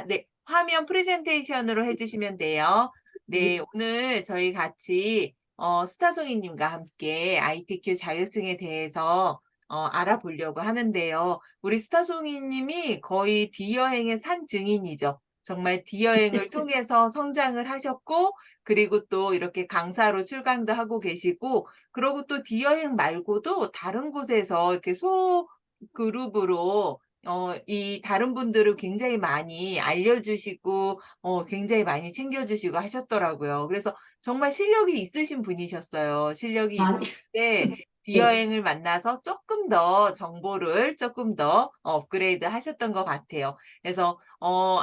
네. 화면 프레젠테이션으로 해주시면 돼요. 네. 네, 오늘 저희 같이 스타송이님과 함께 ITQ 자격증에 대해서 알아보려고 하는데요. 우리 스타송이님이 거의 D여행의 산 증인이죠. 정말 D여행을 통해서 성장을 하셨고, 그리고 또 이렇게 강사로 출강도 하고 계시고, 그리고 또 D여행 말고도 다른 곳에서 이렇게 그룹으로 이 다른 분들을 굉장히 많이 알려주시고 굉장히 많이 챙겨주시고 하셨더라고요. 그래서 정말 실력이 있으신 분이셨어요. 실력이 아, 있으신데 네. D여행을 만나서 조금 더 정보를 조금 더 업그레이드 하셨던 것 같아요. 그래서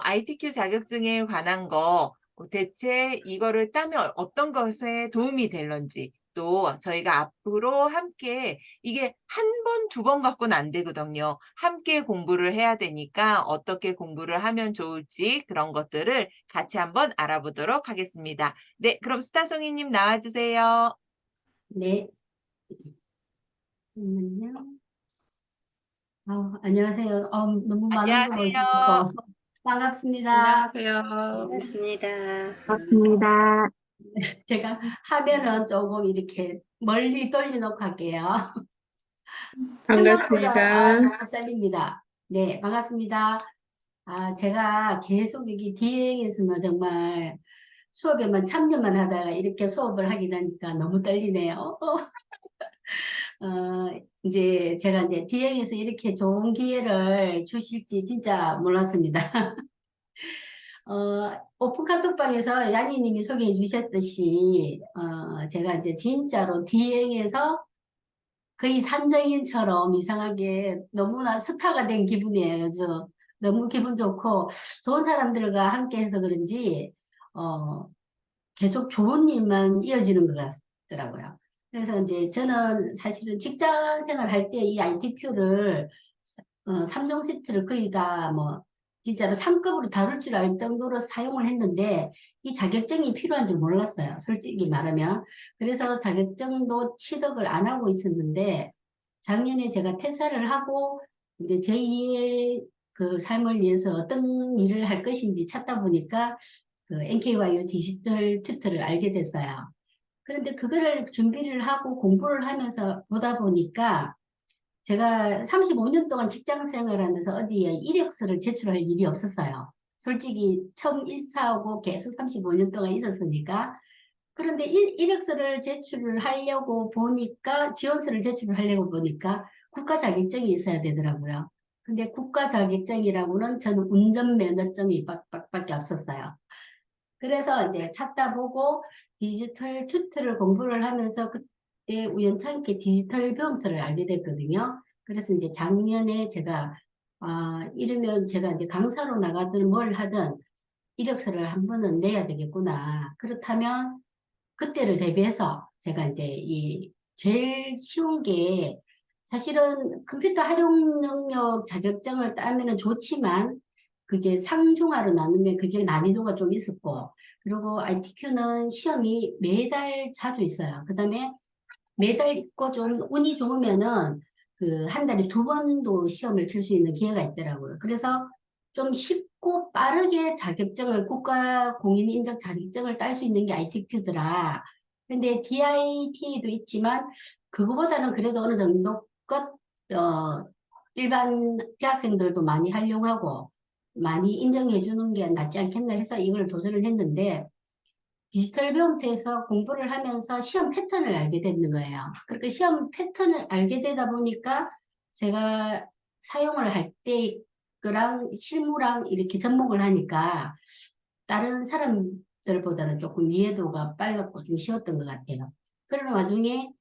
ITQ 자격증에 관한 거 대체 이거를 따면 어떤 것에 도움이 될런지 또 저희가 앞으로 함께 이게 한 번, 두 번 갖고는 안 되거든요. 함께 공부를 해야 되니까 어떻게 공부를 하면 좋을지 그런 것들을 같이 한번 알아보도록 하겠습니다. 네, 그럼 스타송이님 나와주세요. 네. 잠깐만요. 안녕하세요. 너무 많은 분 안녕하세요. 오셔서 반갑습니다. 안녕하세요. 반갑습니다. 반갑습니다. 제가 화면은 조금 이렇게 멀리 돌려놓고 할게요. 생각보다 반갑습니다. 너무 떨립니다. 네, 반갑습니다. 제가 계속 여기 디행에서는 정말 수업에만 참여만 하다가 이렇게 수업을 하게 되니까 너무 떨리네요. 이제 제가 이제 디행에서 이렇게 좋은 기회를 주실지 진짜 몰랐습니다. 오픈 카톡방에서 야니님이 소개해 주셨듯이, 제가 이제 진짜로 디행에서 거의 산정인처럼 이상하게 너무나 스타가 된 기분이에요, 요즘. 너무 기분 좋고, 좋은 사람들과 함께 해서 그런지, 어, 계속 좋은 일만 이어지는 것 같더라고요. 그래서 이제 저는 사실은 직장 생활 할 때 이 ITQ를 3종 세트를 거의 다 뭐 진짜로 3급으로 다룰 줄 알 정도로 사용을 했는데 이 자격증이 필요한 줄 몰랐어요. 솔직히 말하면. 그래서 자격증도 취득을 안 하고 있었는데 작년에 제가 퇴사를 하고 이제 제2의 그 삶을 위해서 어떤 일을 할 것인지 찾다 보니까 그 NKYU 디지털 튜터를 알게 됐어요. 그런데 그거를 준비를 하고 공부를 하면서 보다 보니까 제가 35년 동안 직장 생활하면서 어디에 이력서를 제출할 일이 없었어요. 솔직히 처음 입사하고 계속 35년 동안 있었으니까. 그런데 이력서를 제출을 하려고 보니까, 지원서를 제출을 하려고 보니까 국가 자격증이 있어야 되더라고요. 근데 국가 자격증이라고는 저는 운전면허증이 밖에 없었어요. 그래서 이제 찾다 보고 디지털 튜터를 공부를 하면서 그때 우연찮게 디지털 병트를 알게 됐거든요. 그래서 이제 작년에 제가, 이러면 제가 이제 강사로 나가든 뭘 하든 이력서를 한 번은 내야 되겠구나. 그렇다면 그때를 대비해서 제가 이제 이 제일 쉬운 게 사실은 컴퓨터 활용 능력 자격증을 따면은 좋지만 그게 상중하로 나누면 그게 난이도가 좀 있었고 그리고 ITQ는 시험이 매달 자주 있어요. 그다음에 매달 있고 좀 운이 좋으면은 그 한 달에 두 번도 시험을 칠 수 있는 기회가 있더라고요. 그래서 좀 쉽고 빠르게 자격증을 국가 공인 인증 자격증을 딸 수 있는 게 ITQ더라. 근데 DIT도 있지만 그거보다는 그래도 어느 정도 일반 대학생들도 많이 활용하고 많이 인정해 주는 게 낫지 않겠나 해서 이걸 도전을 했는데 디지털 배움터에서 공부를 하면서 시험 패턴을 알게 되는 거예요. 그렇게 시험 패턴을 알게 되다 보니까 제가 사용을 할 때 그랑 실무랑 이렇게 접목을 하니까 다른 사람들보다는 조금 이해도가 빨랐고 좀 쉬웠던 것 같아요. 그런 와중에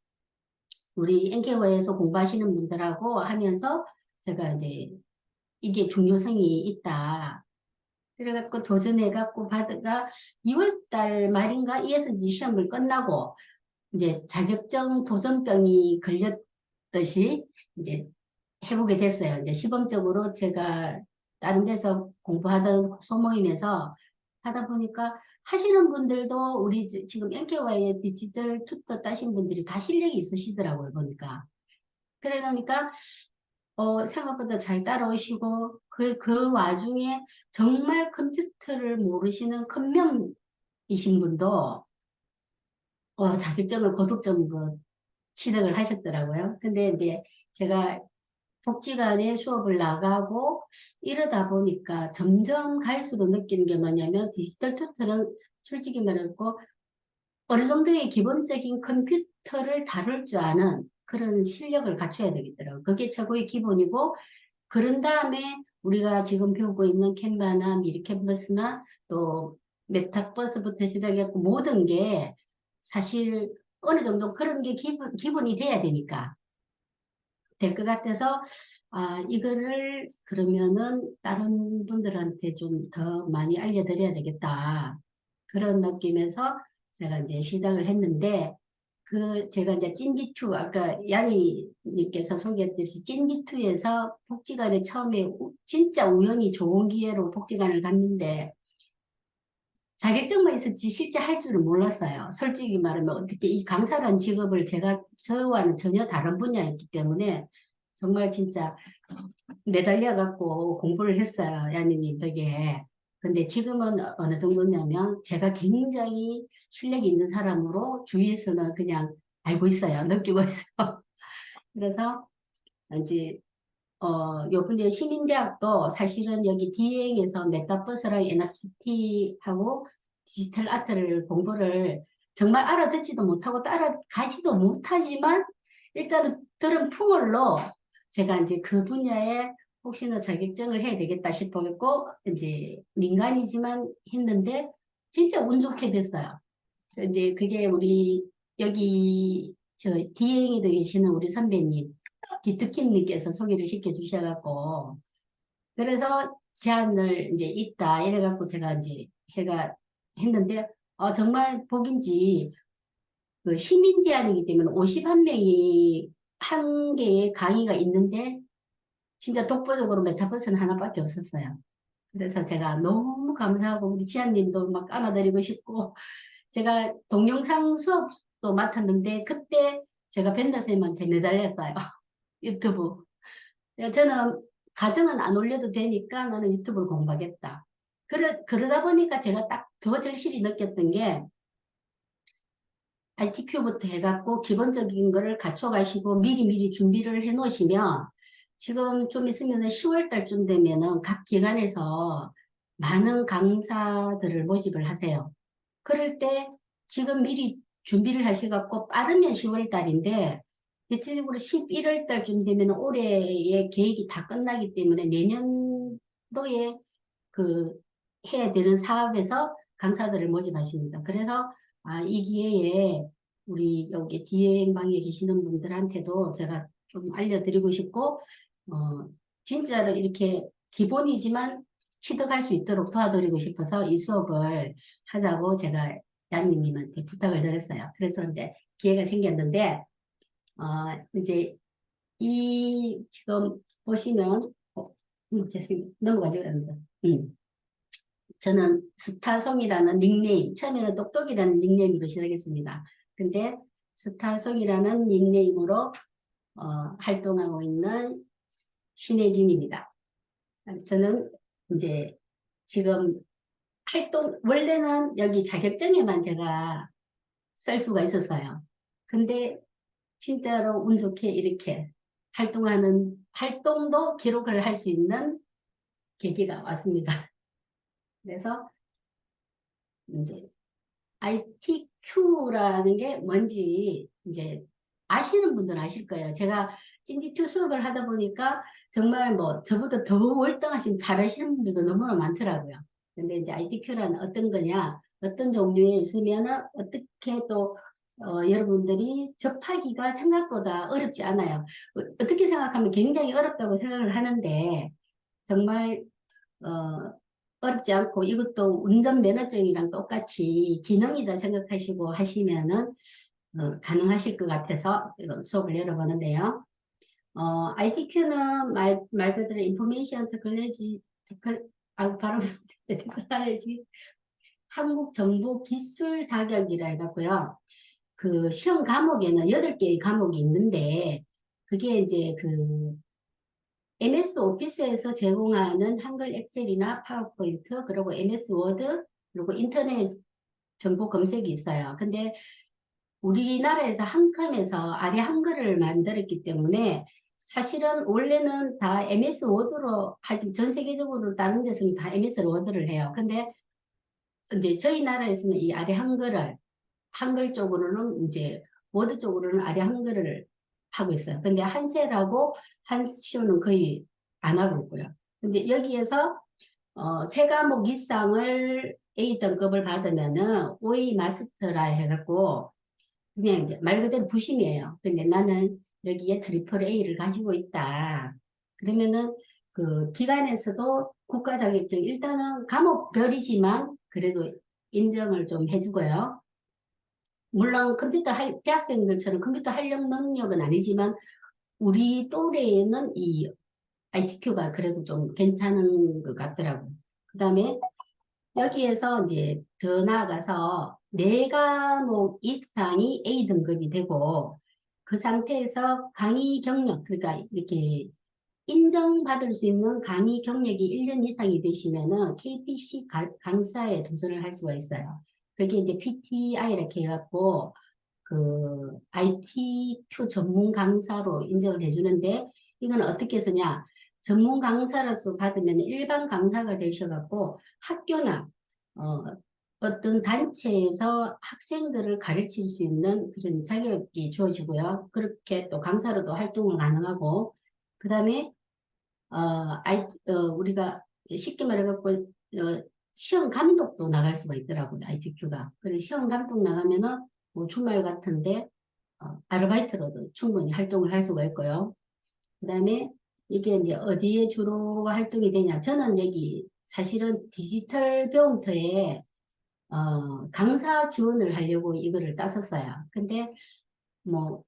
우리 NKO에서 공부하시는 분들하고 하면서 제가 이제 이게 중요성이 있다. 그래갖고 도전해갖고 받아가 2월 달 말인가 이에서 이제 시험을 끝나고 이제 자격증 도전병이 걸렸듯이 이제 해보게 됐어요. 이제 시범적으로 제가 다른 데서 공부하던 소모임에서 하다 보니까 하시는 분들도 우리 지금 NKY의 디지털 투터 따신 분들이 다 실력이 있으시더라고요, 보니까. 그래 놓으니까 생각보다 잘 따라오시고, 그 와중에 정말 컴퓨터를 모르시는 큰명이신 분도, 자격증을 고득점으로 취득을 하셨더라고요. 근데 이제 제가 복지관에 수업을 나가고 이러다 보니까 점점 갈수록 느끼는 게 뭐냐면 디지털 투터는 솔직히 말하고 어느 정도의 기본적인 컴퓨터를 다룰 줄 아는 그런 실력을 갖춰야 되겠더라고요. 그게 최고의 기본이고 그런 다음에 우리가 지금 배우고 있는 캔바나 미리 캔버스나 또 메타버스부터 시작해서 모든 게 사실 어느 정도 그런 게 기본이 돼야 되니까 될 것 같아서 이거를 그러면은 다른 분들한테 좀 더 많이 알려드려야 되겠다. 그런 느낌에서 제가 이제 시작을 했는데 제가 이제 찐기투 아까 야니님께서 소개했듯이 찐기투에서 복지관에 처음에 진짜 우연히 좋은 기회로 복지관을 갔는데 자격증만 있었지 실제 할 줄은 몰랐어요. 솔직히 말하면 어떻게 이 강사라는 직업을 저와는 전혀 다른 분야였기 때문에 정말 진짜 매달려 갖고 공부를 했어요. 야니님 덕에. 근데 지금은 어느 정도냐면 제가 굉장히 실력이 있는 사람으로 주위에서는 그냥 알고 있어요. 느끼고 있어요. 그래서 이제 요번에 시민대학도 사실은 여기 디에잉에서 메타버스랑 NFT하고 디지털 아트를 공부를 정말 알아듣지도 못하고 따라가지도 못하지만 일단은 들은 풍월로 제가 이제 그 분야에 혹시나 자격증을 해야 되겠다 싶었고 이제 민간이지만 했는데 진짜 운 좋게 됐어요. 이제 그게 우리 여기 저 디에잉에도 계시는 우리 선배님 기특킴님께서 소개를 시켜주셔갖고, 그래서 제안을 이제 있다, 이래갖고 제가 이제 했는데, 정말 복인지, 그 시민 제한이기 때문에 51명이 한 개의 강의가 있는데, 진짜 독보적으로 메타버스는 하나밖에 없었어요. 그래서 제가 너무 감사하고, 우리 지아님도 막 안아드리고 싶고, 제가 동영상 수업도 맡았는데, 그때 제가 벤더 쌤한테 매달렸어요. 유튜브. 저는 가정은 안 올려도 되니까 나는 유튜브를 공부하겠다. 그러다 보니까 제가 딱 더 절실히 느꼈던 게 ITQ부터 해갖고 기본적인 거를 갖춰가시고 미리미리 준비를 해 놓으시면 지금 좀 있으면 10월 달쯤 되면은 각 기관에서 많은 강사들을 모집을 하세요. 그럴 때 지금 미리 준비를 하셔갖고 빠르면 10월 달인데 대체적으로 11월 달쯤 되면 올해의 계획이 다 끝나기 때문에 내년도에 그 해야 되는 사업에서 강사들을 모집하십니다. 그래서 이 기회에 우리 여기 디에방에 계시는 분들한테도 제가 좀 알려드리고 싶고 진짜로 이렇게 기본이지만 취득할 수 있도록 도와드리고 싶어서 이 수업을 하자고 제가 양님한테 부탁을 드렸어요. 그래서 이제 기회가 생겼는데 이제 지금 보시면 죄송해요. 넘어가지 않는다. 저는 스타송이라는 닉네임, 처음에는 똑똑이라는 닉네임으로 시작했습니다. 근데 스타송이라는 닉네임으로 활동하고 있는 신혜진입니다. 저는 이제 지금 원래는 여기 자격증에만 제가 쓸 수가 있었어요. 근데 진짜로 운 좋게 이렇게 활동도 기록을 할 수 있는 계기가 왔습니다. 그래서 이제 ITQ라는 게 뭔지 이제 아시는 분들은 아실 거예요. 제가 찐디투 수업을 하다 보니까 정말 뭐 저보다 더 월등하신 잘하시는 분들도 너무나 많더라고요. 근데 이제 ITQ라는 어떤 거냐, 어떤 종류에 있으면은 어떻게 또 여러분들이 접하기가 생각보다 어렵지 않아요. 어떻게 생각하면 굉장히 어렵다고 생각을 하는데 정말 어렵지 않고 이것도 운전면허증이랑 똑같이 기능이다 생각하시고 하시면은 가능하실 것 같아서 지금 수업을 열어보는데요. ITQ는 말 그대로 인포메이션 테크놀로지, 바로 테크놀로지 한국정보기술 자격이라 해갖고요. 그 시험 과목에는 8개의 과목이 있는데 그게 이제 MS 오피스에서 제공하는 한글 엑셀이나 파워포인트, 그리고 MS 워드, 그리고 인터넷 정보 검색이 있어요. 근데 우리나라에서 한 컴에서 아래 한글을 만들었기 때문에 사실은 원래는 다 MS 워드로 하지, 전 세계적으로 다른 데서는 다 MS 워드를 해요. 근데 이제 저희 나라에서는 이 아래 한글을 한글 쪽으로는 이제 워드 쪽으로는 아래 한글을 하고 있어요. 근데 한세라고 한쇼는 거의 안 하고 있고요. 근데 여기에서 세 과목 이상을 A 등급을 받으면은 OA 마스터라 해갖고 그냥 이제 말 그대로 부심이에요. 근데 나는 여기에 트리플 A를 가지고 있다. 그러면은 그 기관에서도 국가 자격증 일단은 과목별이지만 그래도 인정을 좀 해주고요. 물론 대학생들처럼 컴퓨터 활용 능력은 아니지만 우리 또래에는 이 ITQ가 그래도 좀 괜찮은 것 같더라고요. 그 다음에 여기에서 이제 더 나아가서 네 과목 이상이 A 등급이 되고 그 상태에서 강의 경력, 그러니까 이렇게 인정받을 수 있는 강의 경력이 1년 이상이 되시면은 KPC 강사에 도전을 할 수가 있어요. 그게 이제 PTI라고 해갖고 그 ITQ 전문 강사로 인정을 해주는데 이건 어떻게 쓰냐? 전문 강사로서 받으면 일반 강사가 되셔갖고 학교나 어, 어떤 단체에서 학생들을 가르칠 수 있는 그런 자격이 주어지고요. 그렇게 또 강사로도 활동을 가능하고 그 다음에 우리가 쉽게 말해갖고 시험 감독도 나갈 수가 있더라고요. ITQ가. 그래서 시험 감독 나가면은 뭐 주말 같은데 아르바이트로도 충분히 활동을 할 수가 있고요. 그 다음에 이게 이제 어디에 주로 활동이 되냐. 저는 여기 사실은 디지털 배움터에 강사 지원을 하려고 이거를 땄었어요. 근데 뭐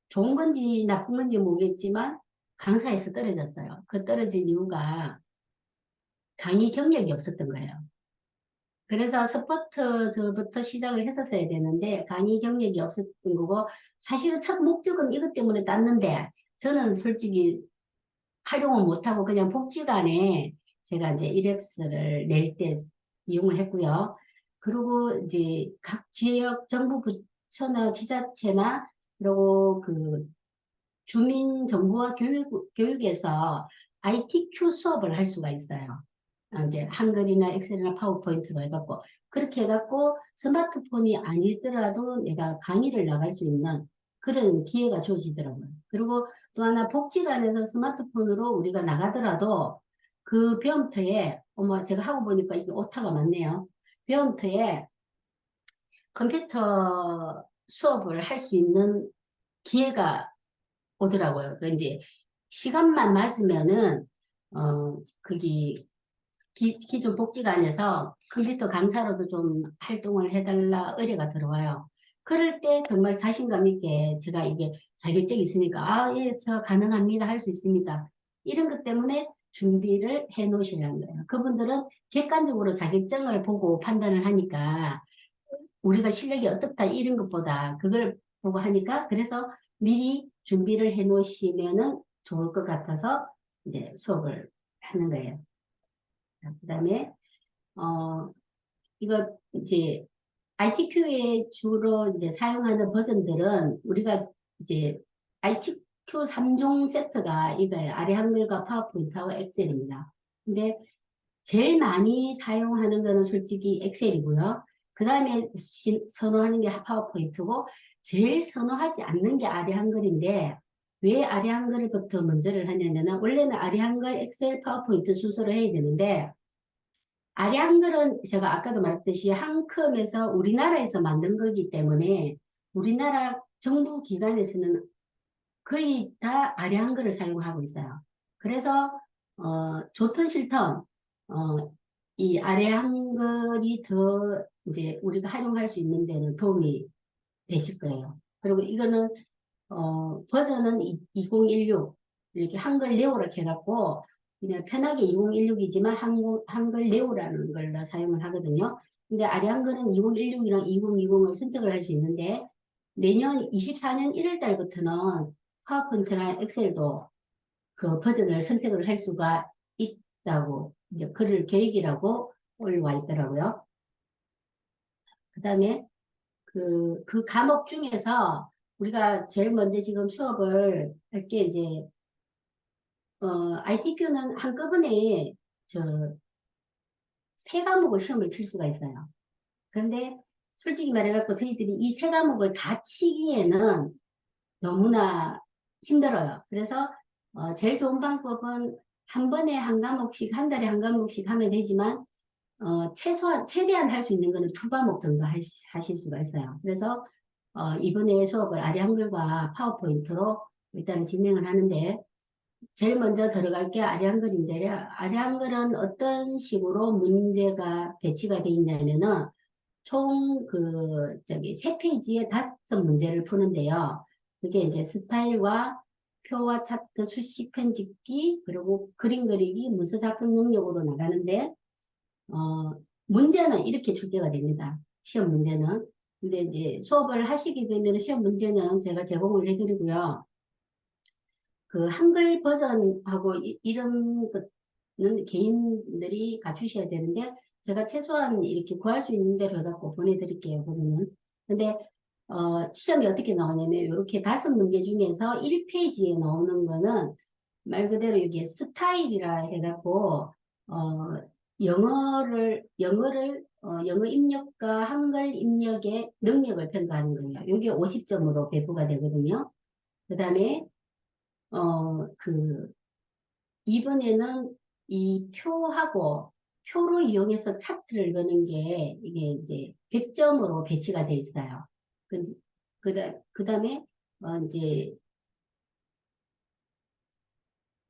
좋은 건지 나쁜 건지 모르겠지만 강사에서 떨어졌어요. 그 떨어진 이유가 강의 경력이 없었던 거예요. 그래서 스포트 저부터 시작을 했었어야 되는데 강의 경력이 없었던 거고 사실은 첫 목적은 이것 때문에 땄는데 저는 솔직히 활용을 못하고 그냥 복지관에 제가 이제 이력서를 낼 때 이용을 했고요. 그리고 이제 각 지역 정부 부처나 지자체나 그리고 그 주민정보와 교육에서 ITQ 수업을 할 수가 있어요. 이제 한글이나 엑셀이나 파워포인트로 해갖고 그렇게 해갖고 스마트폰이 아니더라도 내가 강의를 나갈 수 있는 그런 기회가 주어지더라고요. 그리고 또 하나 복지관에서 스마트폰으로 우리가 나가더라도 그 배움터에 어머 제가 하고 보니까 이게 오타가 많네요. 배움터에 컴퓨터 수업을 할 수 있는 기회가 오더라고요. 그 이제 시간만 맞으면은 거기 기존 복지관에서 컴퓨터 강사로도 좀 활동을 해달라 의뢰가 들어와요. 그럴 때 정말 자신감 있게 제가 이게 자격증이 있으니까 아, 예, 저 가능합니다. 할 수 있습니다. 이런 것 때문에 준비를 해 놓으시라는 거예요. 그분들은 객관적으로 자격증을 보고 판단을 하니까 우리가 실력이 어떻다 이런 것보다 그걸 보고 하니까 그래서 미리 준비를 해 놓으시면은 좋을 것 같아서 이제 수업을 하는 거예요. 그다음에 어 이거 이제 ITQ에 주로 이제 사용하는 버전들은 우리가 이제 ITQ 3종 세트가 이거예요. 아래 한글과 파워포인트하고 엑셀입니다. 근데 제일 많이 사용하는 거는 솔직히 엑셀이고요. 그 다음에 선호하는 게 파워포인트고 제일 선호하지 않는 게 아래 한글인데 왜 아래 한글부터 먼저를 하냐면은 원래는 아래 한글, 엑셀, 파워포인트 순서로 해야 되는데 아래 한글은 제가 아까도 말했듯이 한컴에서 우리나라에서 만든 거기 때문에 우리나라 정부 기관에서는 거의 다 아래 한글을 사용하고 있어요. 그래서 좋든 싫든 이 아래 한글이 더 이제 우리가 활용할 수 있는 데는 도움이 되실 거예요. 그리고 이거는 버전은 2016 이렇게 한글 네오로 해갖고 그냥 편하게 2016이지만 한글 네오라는 걸로 사용을 하거든요. 근데 아래 한글은 2016이랑 2020을 선택을 할 수 있는데 내년 24년 1월 달부터는 파워포인트나 엑셀도 그 버전을 선택을 할 수가 있다고 이제 그럴 계획이라고 올라와 있더라고요. 그다음에 그 과목 중에서 우리가 제일 먼저 지금 수업을 할 게 이제 ITQ는 한꺼번에 저 세 과목을 시험을 칠 수가 있어요. 근데 솔직히 말해갖고 저희들이 이 세 과목을 다 치기에는 너무나 힘들어요. 그래서 제일 좋은 방법은 한 번에 한 과목씩, 한 달에 한 과목씩 하면 되지만 최대한 할 수 있는 거는 두 과목 정도 하실 수가 있어요. 그래서 이번에 수업을 아리 한글과 파워포인트로 일단 진행을 하는데 제일 먼저 들어갈 게 아리 한글인데 아리 한글은 어떤 식으로 문제가 배치가 되어 있냐면은 총 저기 세 페이지에 5문제를 푸는데요. 그게 이제 스타일과 표와 차트, 수식 편집기, 그리고 그림 그리기, 문서 작성 능력으로 나가는데, 어, 문제는 이렇게 출제가 됩니다. 시험 문제는. 근데 이제 수업을 하시게 되면 시험 문제는 제가 제공을 해드리고요. 그 한글 버전하고 이런 것은 개인들이 갖추셔야 되는데 제가 최소한 이렇게 구할 수 있는 대로 해갖고 보내드릴게요. 그러면. 근데 시험이 어떻게 나오냐면 이렇게 5문제 중에서 1페이지에 나오는 거는 말 그대로 이게 스타일이라 해갖고 영어 입력과 한글 입력의 능력을 평가하는 거예요. 이게 50점으로 배부가 되거든요. 그 다음에 이번에는 이 표하고 표로 이용해서 차트를 거는 게 이게 이제 100점으로 배치가 돼 있어요. 그다음에 이제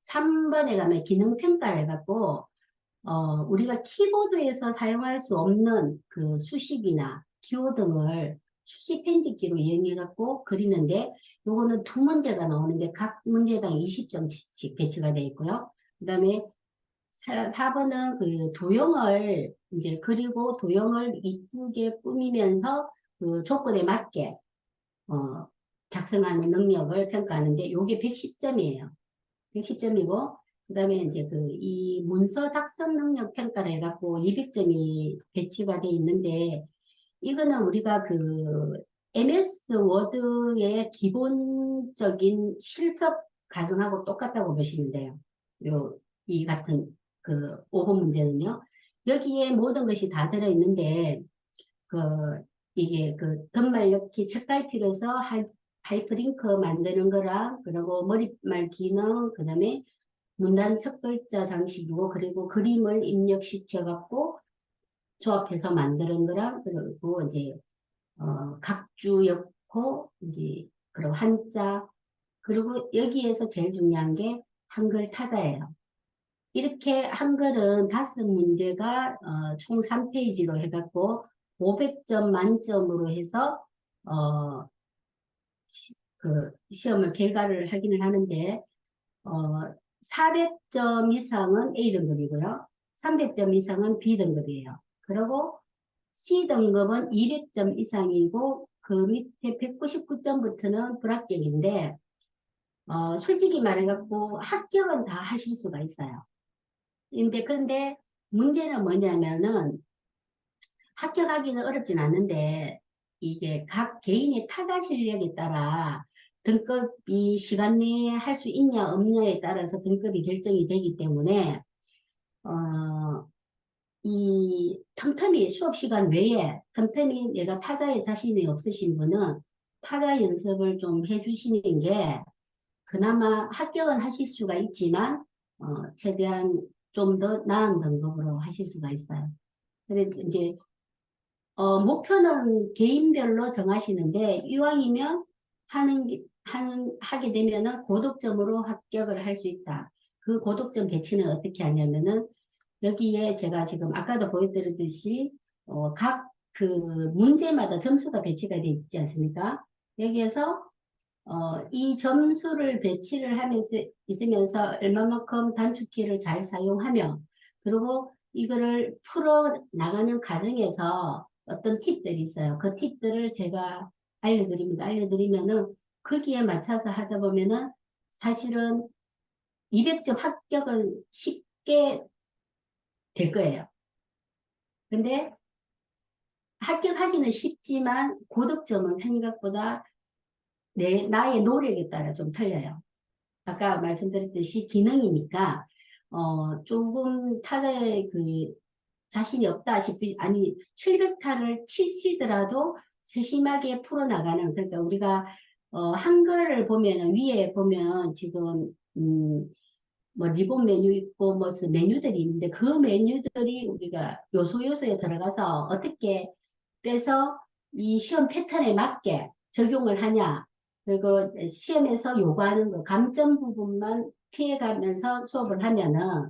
3번에 가면 기능 평가를 해갖고 우리가 키보드에서 사용할 수 없는 그 수식이나 기호 등을 수식 편집기로 이용해갖고 그리는데 요거는 2문제가 나오는데 각 문제당 20점씩 배치가 되어 있고요. 그 다음에 4번은 그 도형을 이제 그리고 도형을 이쁘게 꾸미면서 그 조건에 맞게 어, 작성하는 능력을 평가하는데 요게 110점이에요. 110점이고 그다음에 이제 이 문서 작성 능력 평가를 해갖고 200점이 배치가 돼 있는데 이거는 우리가 MS 워드의 기본적인 실습 과정하고 똑같다고 보시면 돼요. 이 같은 5번 문제는요. 여기에 모든 것이 다 들어있는데 그 이게 덧말 넣기 책갈피로서 하이퍼링크 만드는 거랑 그리고 머릿말 기능 그다음에 문단 첫 글자 장식이고 그리고 그림을 입력시켜 갖고 조합해서 만드는 거랑 그리고 이제 각주 엮고 이제 그리고 한자 그리고 여기에서 제일 중요한 게 한글 타자예요. 이렇게 한글은 5문제가 총 3페이지로 해갖고 500점 만점으로 해서 어, 시험을 결과를 하기는 하는데 400점 이상은 A등급이고요. 300점 이상은 B등급이에요. 그리고 C등급은 200점 이상이고 그 밑에 199점부터는 불합격인데 솔직히 말해갖고 합격은 다 하실 수가 있어요. 근데 문제는 뭐냐면은 합격하기는 어렵진 않은데 이게 각 개인의 타자 실력에 따라 등급이 시간 내에 할 수 있냐 없냐에 따라서 등급이 결정이 되기 때문에 어, 이 틈틈이 수업 시간 외에 틈틈이 내가 타자에 자신이 없으신 분은 타자 연습을 좀 해주시는 게 그나마 합격은 하실 수가 있지만 최대한 좀 더 나은 등급으로 하실 수가 있어요. 그래서 이제 목표는 개인별로 정하시는데 이왕이면 하게 되면은 고득점으로 합격을 할 수 있다. 그 고득점 배치는 어떻게 하냐면은 여기에 제가 지금 아까도 보여드렸듯이 각 문제마다 점수가 배치가 되어 있지 않습니까? 여기에서 이 점수를 배치를 하면서 있으면서 얼마만큼 단축키를 잘 사용하며 그리고 이거를 풀어 나가는 과정에서 어떤 팁들이 있어요. 그 팁들을 제가 알려드립니다. 알려드리면은 거기에 맞춰서 하다 보면은 사실은 200점 합격은 쉽게 될 거예요. 근데 합격하기는 쉽지만 고득점은 생각보다 나의 노력에 따라 좀 틀려요. 아까 말씀드렸듯이 기능이니까 조금 타자의 그 자신이 없다 싶으 아니 700타를 치시더라도 세심하게 풀어나가는 그러니까 우리가 한글을 보면 위에 보면 지금 뭐 리본 메뉴 있고 무슨 메뉴들이 있는데 그 메뉴들이 우리가 요소에 들어가서 어떻게 빼서 이 시험 패턴에 맞게 적용을 하냐 그리고 시험에서 요구하는 거 감점 부분만 피해가면서 수업을 하면은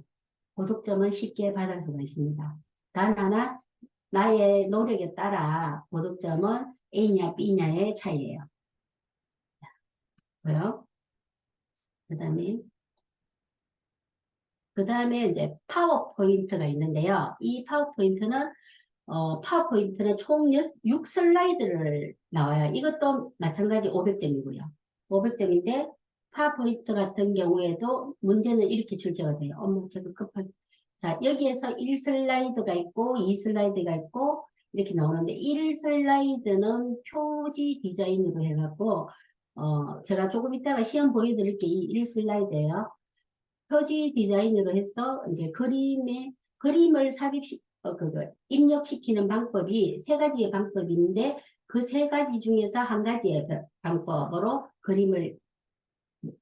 고득점은 쉽게 받을 수가 있습니다. 단 하나 나의 노력에 따라 고득점은 A냐 B냐의 차이예요. 그요? 그다음에 그다음에 이제 파워포인트가 있는데요. 이 파워포인트는 총 6슬라이드를 나와요. 이것도 마찬가지 500점이고요. 500점인데 파워포인트 같은 경우에도 문제는 이렇게 출제가 돼요. 어머, 제가 급하게. 자, 여기에서 1슬라이드가 있고 2슬라이드가 있고 이렇게 나오는데 1슬라이드는 표지 디자인으로 해갖고 제가 조금 이따가 시험 보여드릴 게 이 1슬라이드예요. 표지 디자인으로 해서 이제 그림을 입력시키는 방법이 세 가지의 방법인데 그 세 가지 중에서 한 가지의 방법으로 그림을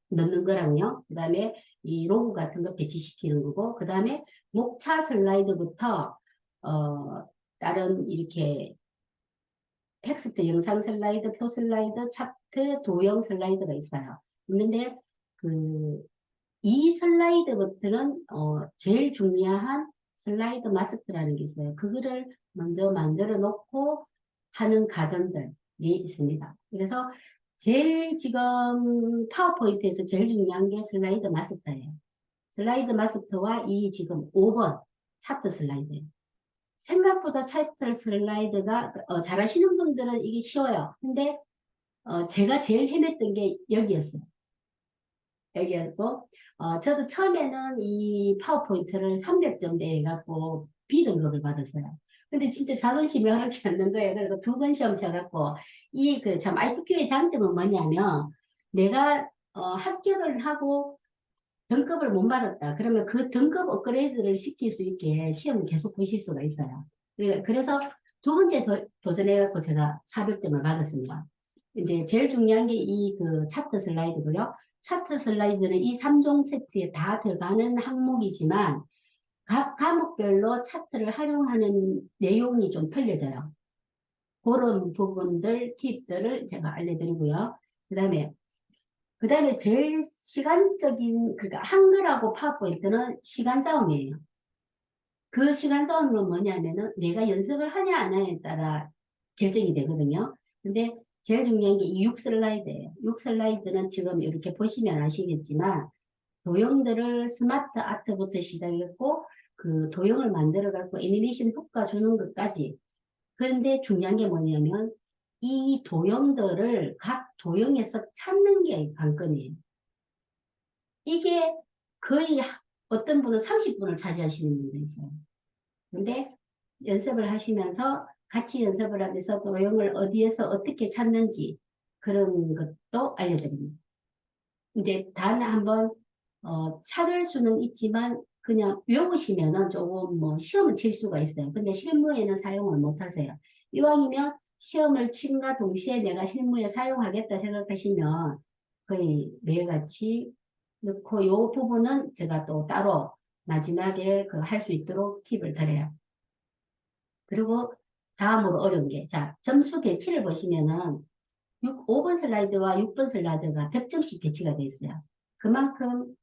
넣는 거랑요. 그 다음에 이 로고 같은 거 배치시키는 거고, 그 다음에 목차 슬라이드부터, 다른 이렇게 텍스트 영상 슬라이드, 표 슬라이드, 차트, 도형 슬라이드가 있어요. 있는데, 그 이 슬라이드부터는 제일 중요한 슬라이드 마스터라는 게 있어요. 그거를 먼저 만들어 놓고 하는 과정들이 있습니다. 그래서 제일 지금 파워포인트에서 제일 중요한 게 슬라이드 마스터예요. 슬라이드 마스터와 이 지금 5번 차트 슬라이드예요. 생각보다 차트 슬라이드가 잘하시는 분들은 이게 쉬워요. 근데 제가 제일 헤맸던 게 여기였어요. 여기였고, 저도 처음에는 이 파워포인트를 300점 돼갖고 B등급을 받았어요. 근데 진짜 자존심이 허락지 않는 거예요. 그래서 두 번 시험 쳐갖고, 참, ITQ의 장점은 뭐냐면, 내가, 합격을 하고 등급을 못 받았다. 그러면 그 등급 업그레이드를 시킬 수 있게 시험을 계속 보실 수가 있어요. 그래서 두 번째 도전해갖고 제가 400점을 받았습니다. 이제 제일 중요한 게 이 그 차트 슬라이드고요. 차트 슬라이드는 이 3종 세트에 다 들어가는 항목이지만 각 과목별로 차트를 활용하는 내용이 좀 틀려져요. 그런 부분들, 팁들을 제가 알려드리고요. 그 다음에 제일 시간적인, 그러니까 한글하고 파워포인트는 시간 싸움이에요. 그 시간 싸움은 뭐냐면은 내가 연습을 하냐 안 하냐에 따라 결정이 되거든요. 근데 제일 중요한 게 이 6슬라이드예요. 6슬라이드는 지금 이렇게 보시면 아시겠지만 도형들을 스마트 아트부터 시작했고 그 도형을 만들어 갖고 애니메이션 효과 주는 것까지. 그런데 중요한 게 뭐냐면 이 도형들을 각 도형에서 찾는 게 관건이에요. 이게 거의 어떤 분은 30분을 차지하시는 분도 있어요. 근데 연습을 하시면서 같이 연습을 하면서 도형을 어디에서 어떻게 찾는지 그런 것도 알려드립니다. 이제 단 한번 찾을 수는 있지만 그냥 외우시면은 조금 뭐 시험을 칠 수가 있어요. 근데 실무에는 사용을 못 하세요. 이왕이면 시험을 친과 동시에 내가 실무에 사용하겠다 생각하시면 거의 매일같이 넣고 요 부분은 제가 또 따로 마지막에 그 할 수 있도록 팁을 드려요. 그리고 다음으로 어려운 게, 자, 점수 배치를 보시면은 5번 슬라이드와 6번 슬라이드가 100점씩 배치가 되어 있어요. 그만큼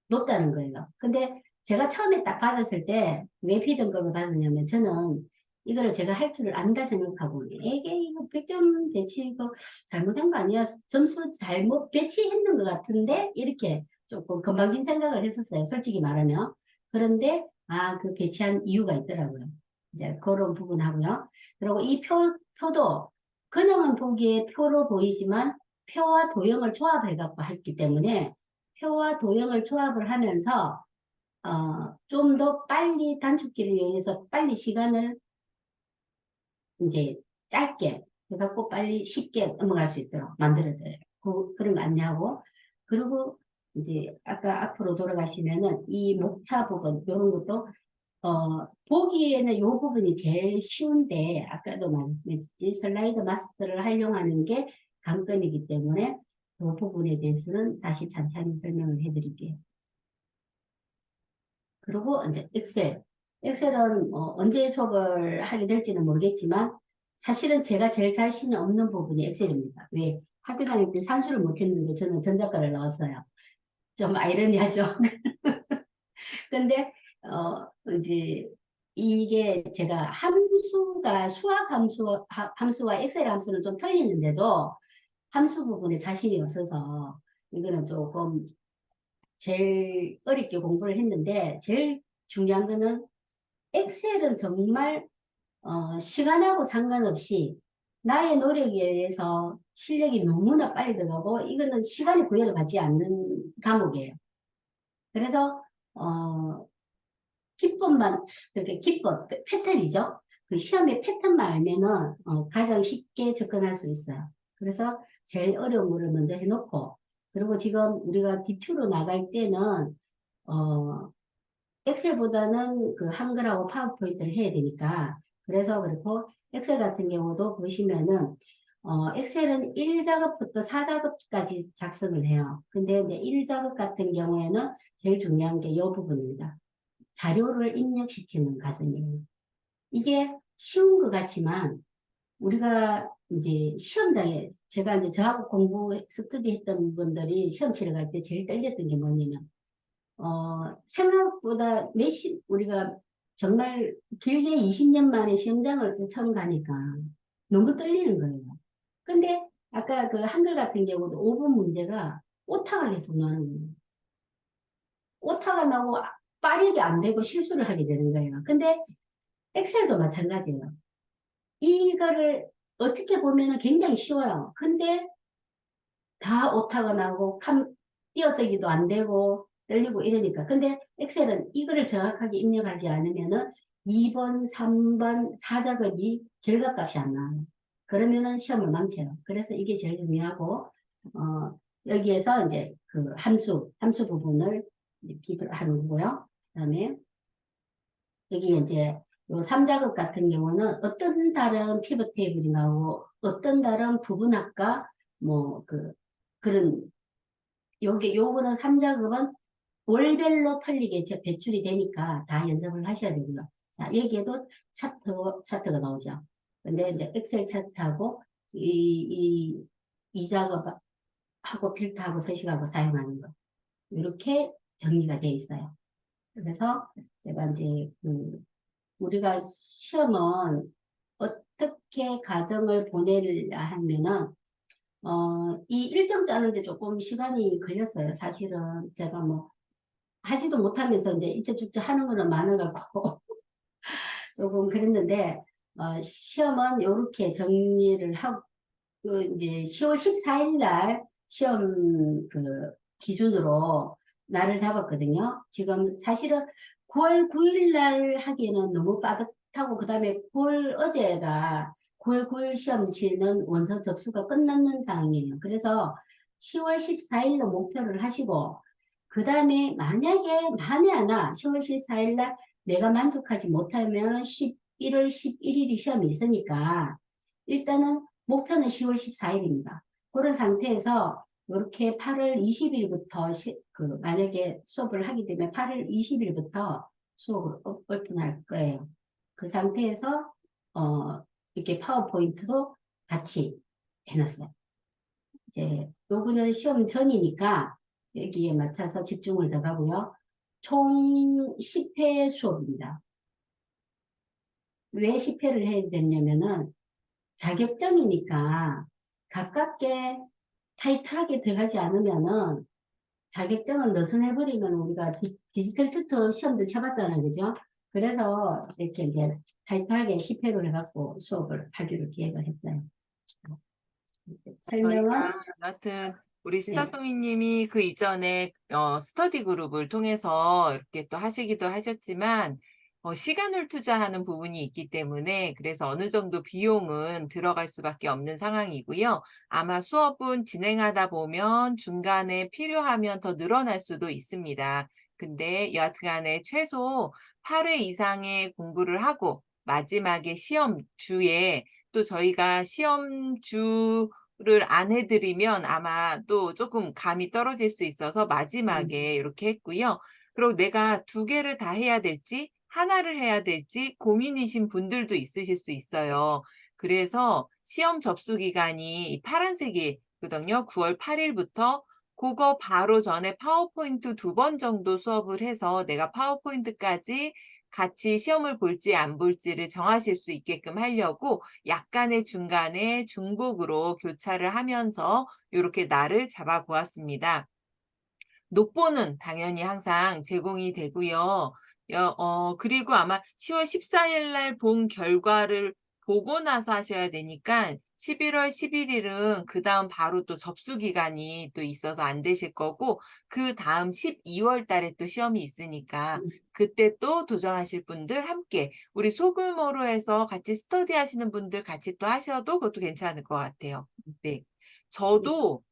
높다는 거예요. 근데 제가 처음에 딱 받았을 때 왜 B등급을 받았냐면 저는 이거를 제가 할 줄을 안다 생각하고 이게 이거 100점 배치 이거 잘못한 거 아니야? 점수 잘못 배치했는 것 같은데 이렇게 조금 건방진 생각을 했었어요. 솔직히 말하면. 그런데 그 배치한 이유가 있더라고요. 이제 그런 부분 하고요. 그리고 이 표도 그냥은 보기에 표로 보이지만 표와 도형을 조합해 갖고 했기 때문에 표와 도형을 조합을 하면서 좀 더 빨리 단축키를 이용해서 빨리 시간을 이제 짧게 해갖고 빨리 쉽게 넘어갈 수 있도록 만들어드려요. 그런 거 안내하고 그리고 이제 아까 앞으로 돌아가시면은 이 목차 부분 이런 것도 보기에는 이 부분이 제일 쉬운데 아까도 말씀했지 슬라이드 마스터를 활용하는 게 관건이기 때문에 그 부분에 대해서는 다시 찬찬히 설명을 해드릴게요. 그리고 이제 엑셀. 엑셀은 언제 수업을 하게 될지는 모르겠지만 사실은 제가 제일 자신이 없는 부분이 엑셀입니다. 왜? 학교 다닐 때 산수를 못했는데 저는 전자과를 나왔어요. 좀 아이러니하죠. 근데 이제 이게 제가 함수가 수학 함수와 엑셀 함수는 좀 틀리는데도 함수 부분에 자신이 없어서 이거는 조금 제일 어렵게 공부를 했는데 제일 중요한 거는 엑셀은 정말 시간하고 상관없이 나의 노력에 의해서 실력이 너무나 빨리 들어가고 이거는 시간이 구애를 받지 않는 과목이에요. 그래서 기법만 그렇게 기법 패턴이죠. 그 시험의 패턴만 알면은 가장 쉽게 접근할 수 있어요. 그래서 제일 어려운 거를 먼저 해놓고 그리고 지금 우리가 D2로 나갈 때는 어, 엑셀보다는 그 한글하고 파워포인트를 해야 되니까 그래서 그렇고 엑셀 같은 경우도 보시면은 엑셀은 1작업부터 4작업까지 작성을 해요. 근데 이제 1작업 같은 경우에는 제일 중요한 게 이 부분입니다. 자료를 입력시키는 과정이에요. 이게 쉬운 것 같지만 우리가 이제 시험장에 제가 이제 저하고 공부 스터디 했던 분들이 시험 치러 갈 때 제일 떨렸던 게 뭐냐면 생각보다 우리가 정말 길게 20년 만에 시험장을 처음 가니까 너무 떨리는 거예요. 근데 아까 그 한글 같은 경우도 5분 문제가 오타가 계속 나는 거예요. 오타가 나고 빠르게 안 되고 실수를 하게 되는 거예요. 근데 엑셀도 마찬가지예요. 이거를 어떻게 보면 굉장히 쉬워요. 근데 다 오타가 나고 띄어쓰기도 안 되고 떨리고 이러니까. 근데 엑셀은 이거를 정확하게 입력하지 않으면은 2번, 3번, 4작업이 결과값이 안 나와요. 그러면은 시험을 망쳐요. 그래서 이게 제일 중요하고, 여기에서 이제 그 함수 부분을 하는 거고요. 그 다음에 여기 이제 요 3작업 같은 경우는 어떤 다른 피벗 테이블이 나오고 어떤 다른 부분학과 뭐 그런 요거는 3작업은 월별로 틀리게 배출이 되니까 다 연습을 하셔야 되고요. 자, 여기에도 차트가 나오죠. 근데 이제 엑셀 차트하고 이 작업하고 필터하고 서식하고 사용하는 거. 이렇게 정리가 돼 있어요. 그래서 제가 이제 우리가 시험은 어떻게 과정을 보내려 하면은 이 일정 짜는데 조금 시간이 걸렸어요. 사실은 제가 뭐 하지도 못하면서 이제 이째저째 하는 거는 많아갖고 조금 그랬는데 시험은 이렇게 정리를 하고 이제 10월 14일 날 시험 기준으로 날을 잡았거든요. 지금 사실은 9월 9일 날 하기에는 너무 빠듯하고 그다음에 9월 어제가 9월 9일 시험 치는 원서 접수가 끝났는 상황이에요. 그래서 10월 14일로 목표를 하시고 그다음에 만에 하나 10월 14일 날 내가 만족하지 못하면 11월 11일이 시험이 있으니까 일단은 목표는 10월 14일입니다. 그런 상태에서 이렇게 8월 20일부터 만약에 수업을 하게 되면 8월 20일부터 수업을 오픈할 거예요. 그 상태에서 이렇게 파워포인트도 같이 해놨어요. 이제 요거는 시험 전이니까 여기에 맞춰서 집중을 더 가고요. 총 10회 수업입니다. 왜 10회를 해야 되냐면은 자격증이니까 가깝게 타이트하게 들어가지 않으면은 자격증을 느슨해버리면 우리가 디지털 튜터 시험도 쳐봤잖아요. 그죠? 그래서 이렇게 이제 타이트하게 10회를 해갖고 수업을 하기로 계획을 했어요. 설명은 저희가 여하튼 우리 네, 스타소미님이 그 이전에 스터디 그룹을 통해서 이렇게 또 하시기도 하셨지만 시간을 투자하는 부분이 있기 때문에 그래서 어느 정도 비용은 들어갈 수밖에 없는 상황이고요. 아마 수업은 진행하다 보면 중간에 필요하면 더 늘어날 수도 있습니다. 근데 여하튼간에 최소 8회 이상의 공부를 하고 마지막에 시험 주에 또 저희가 시험 주를 안 해드리면 아마 또 조금 감이 떨어질 수 있어서 마지막에 이렇게 했고요. 그리고 내가 두 개를 다 해야 될지 하나를 해야 될지 고민이신 분들도 있으실 수 있어요. 그래서 시험 접수 기간이 파란색이거든요. 9월 8일부터 그거 바로 전에 파워포인트 2번 정도 수업을 해서 내가 파워포인트까지 같이 시험을 볼지 안 볼지를 정하실 수 있게끔 하려고 약간의 중간에 중복으로 교차를 하면서 이렇게 날을 잡아 보았습니다. 녹보는 당연히 항상 제공이 되고요. 그리고 아마 10월 14일 날 본 결과를 보고 나서 하셔야 되니까 11월 11일은 그다음 바로 또 접수 기간이 또 있어서 안 되실 거고 그다음 12월 달에 또 시험이 있으니까 그때 또 도전하실 분들 함께 우리 소규모로 해서 같이 스터디 하시는 분들 같이 또 하셔도 그것도 괜찮을 것 같아요. 네. 네, 저도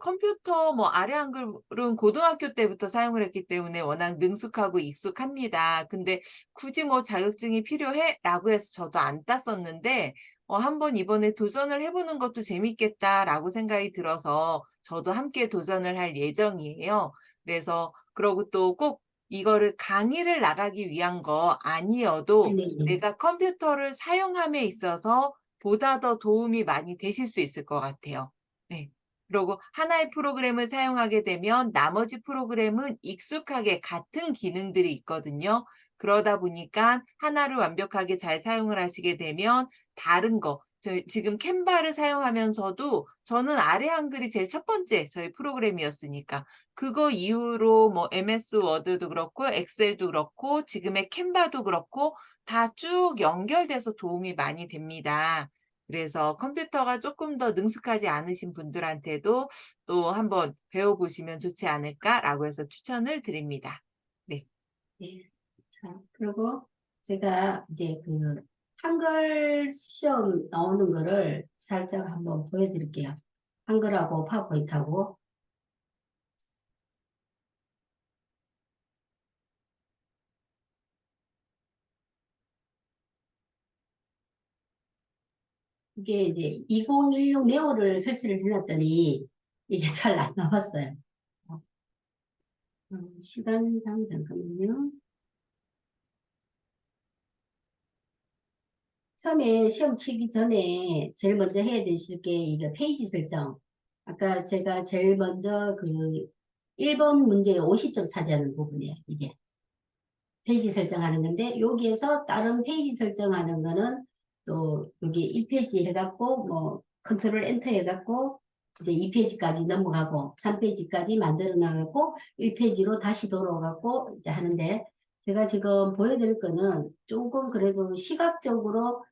컴퓨터 뭐 아래 한글은 고등학교 때부터 사용을 했기 때문에 워낙 능숙하고 익숙합니다. 근데 굳이 뭐 자격증이 필요해? 라고 해서 저도 안 땄었는데, 한번 이번에 도전을 해보는 것도 재밌겠다라고 생각이 들어서 저도 함께 도전을 할 예정이에요. 그래서, 그러고 또 꼭 이거를 강의를 나가기 위한 거 네, 아니어도 네, 네. 내가 컴퓨터를 사용함에 있어서 보다 더 도움이 많이 되실 수 있을 것 같아요. 네. 그리고 하나의 프로그램을 사용하게 되면 나머지 프로그램은 익숙하게 같은 기능들이 있거든요. 그러다 보니까 하나를 완벽하게 잘 사용을 하시게 되면 다른 거, 지금 캔바를 사용하면서도 저는 아래 한글이 제일 첫 번째 저희 프로그램이었으니까 그거 이후로 뭐 MS 워드도 그렇고 엑셀도 그렇고 지금의 캔바도 그렇고 다 쭉 연결돼서 도움이 많이 됩니다. 그래서 컴퓨터가 조금 더 능숙하지 않으신 분들한테도 또 한번 배워보시면 좋지 않을까라고 해서 추천을 드립니다. 네. 네. 자, 그리고 제가 이제 그 한글 시험 나오는 거를 살짝 한번 보여드릴게요. 한글하고 파워포인트하고. 이게 이제 2016 네오를 설치를 해놨더니 이게 잘 안 나왔어요. 시간상 잠깐만요. 처음에 시험 치기 전에 제일 먼저 해야 되실 게 이게 페이지 설정. 아까 제가 제일 먼저 그 1번 문제에 50점 차지하는 부분이에요. 이게 페이지 설정하는 건데 여기에서 다른 페이지 설정하는 거는 또 여기 1페이지 해갖고 뭐 컨트롤 엔터 해갖고 이제 2페이지까지 넘어가고 3페이지까지 만들어 나가고 1페이지로 다시 돌아가고 이제 하는데 제가 지금 보여드릴 거는 조금 그래도 시각적으로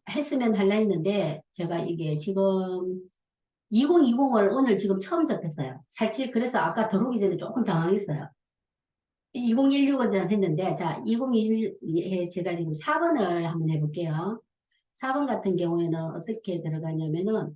했으면 할라 했는데, 제가 이게 지금 2020을 오늘 지금 처음 접했어요. 사실 그래서 아까 들어오기 전에 조금 당황했어요. 2016은 했는데, 자, 2021에 제가 지금 4번을 한번 해볼게요. 4번 같은 경우에는 어떻게 들어가냐면은,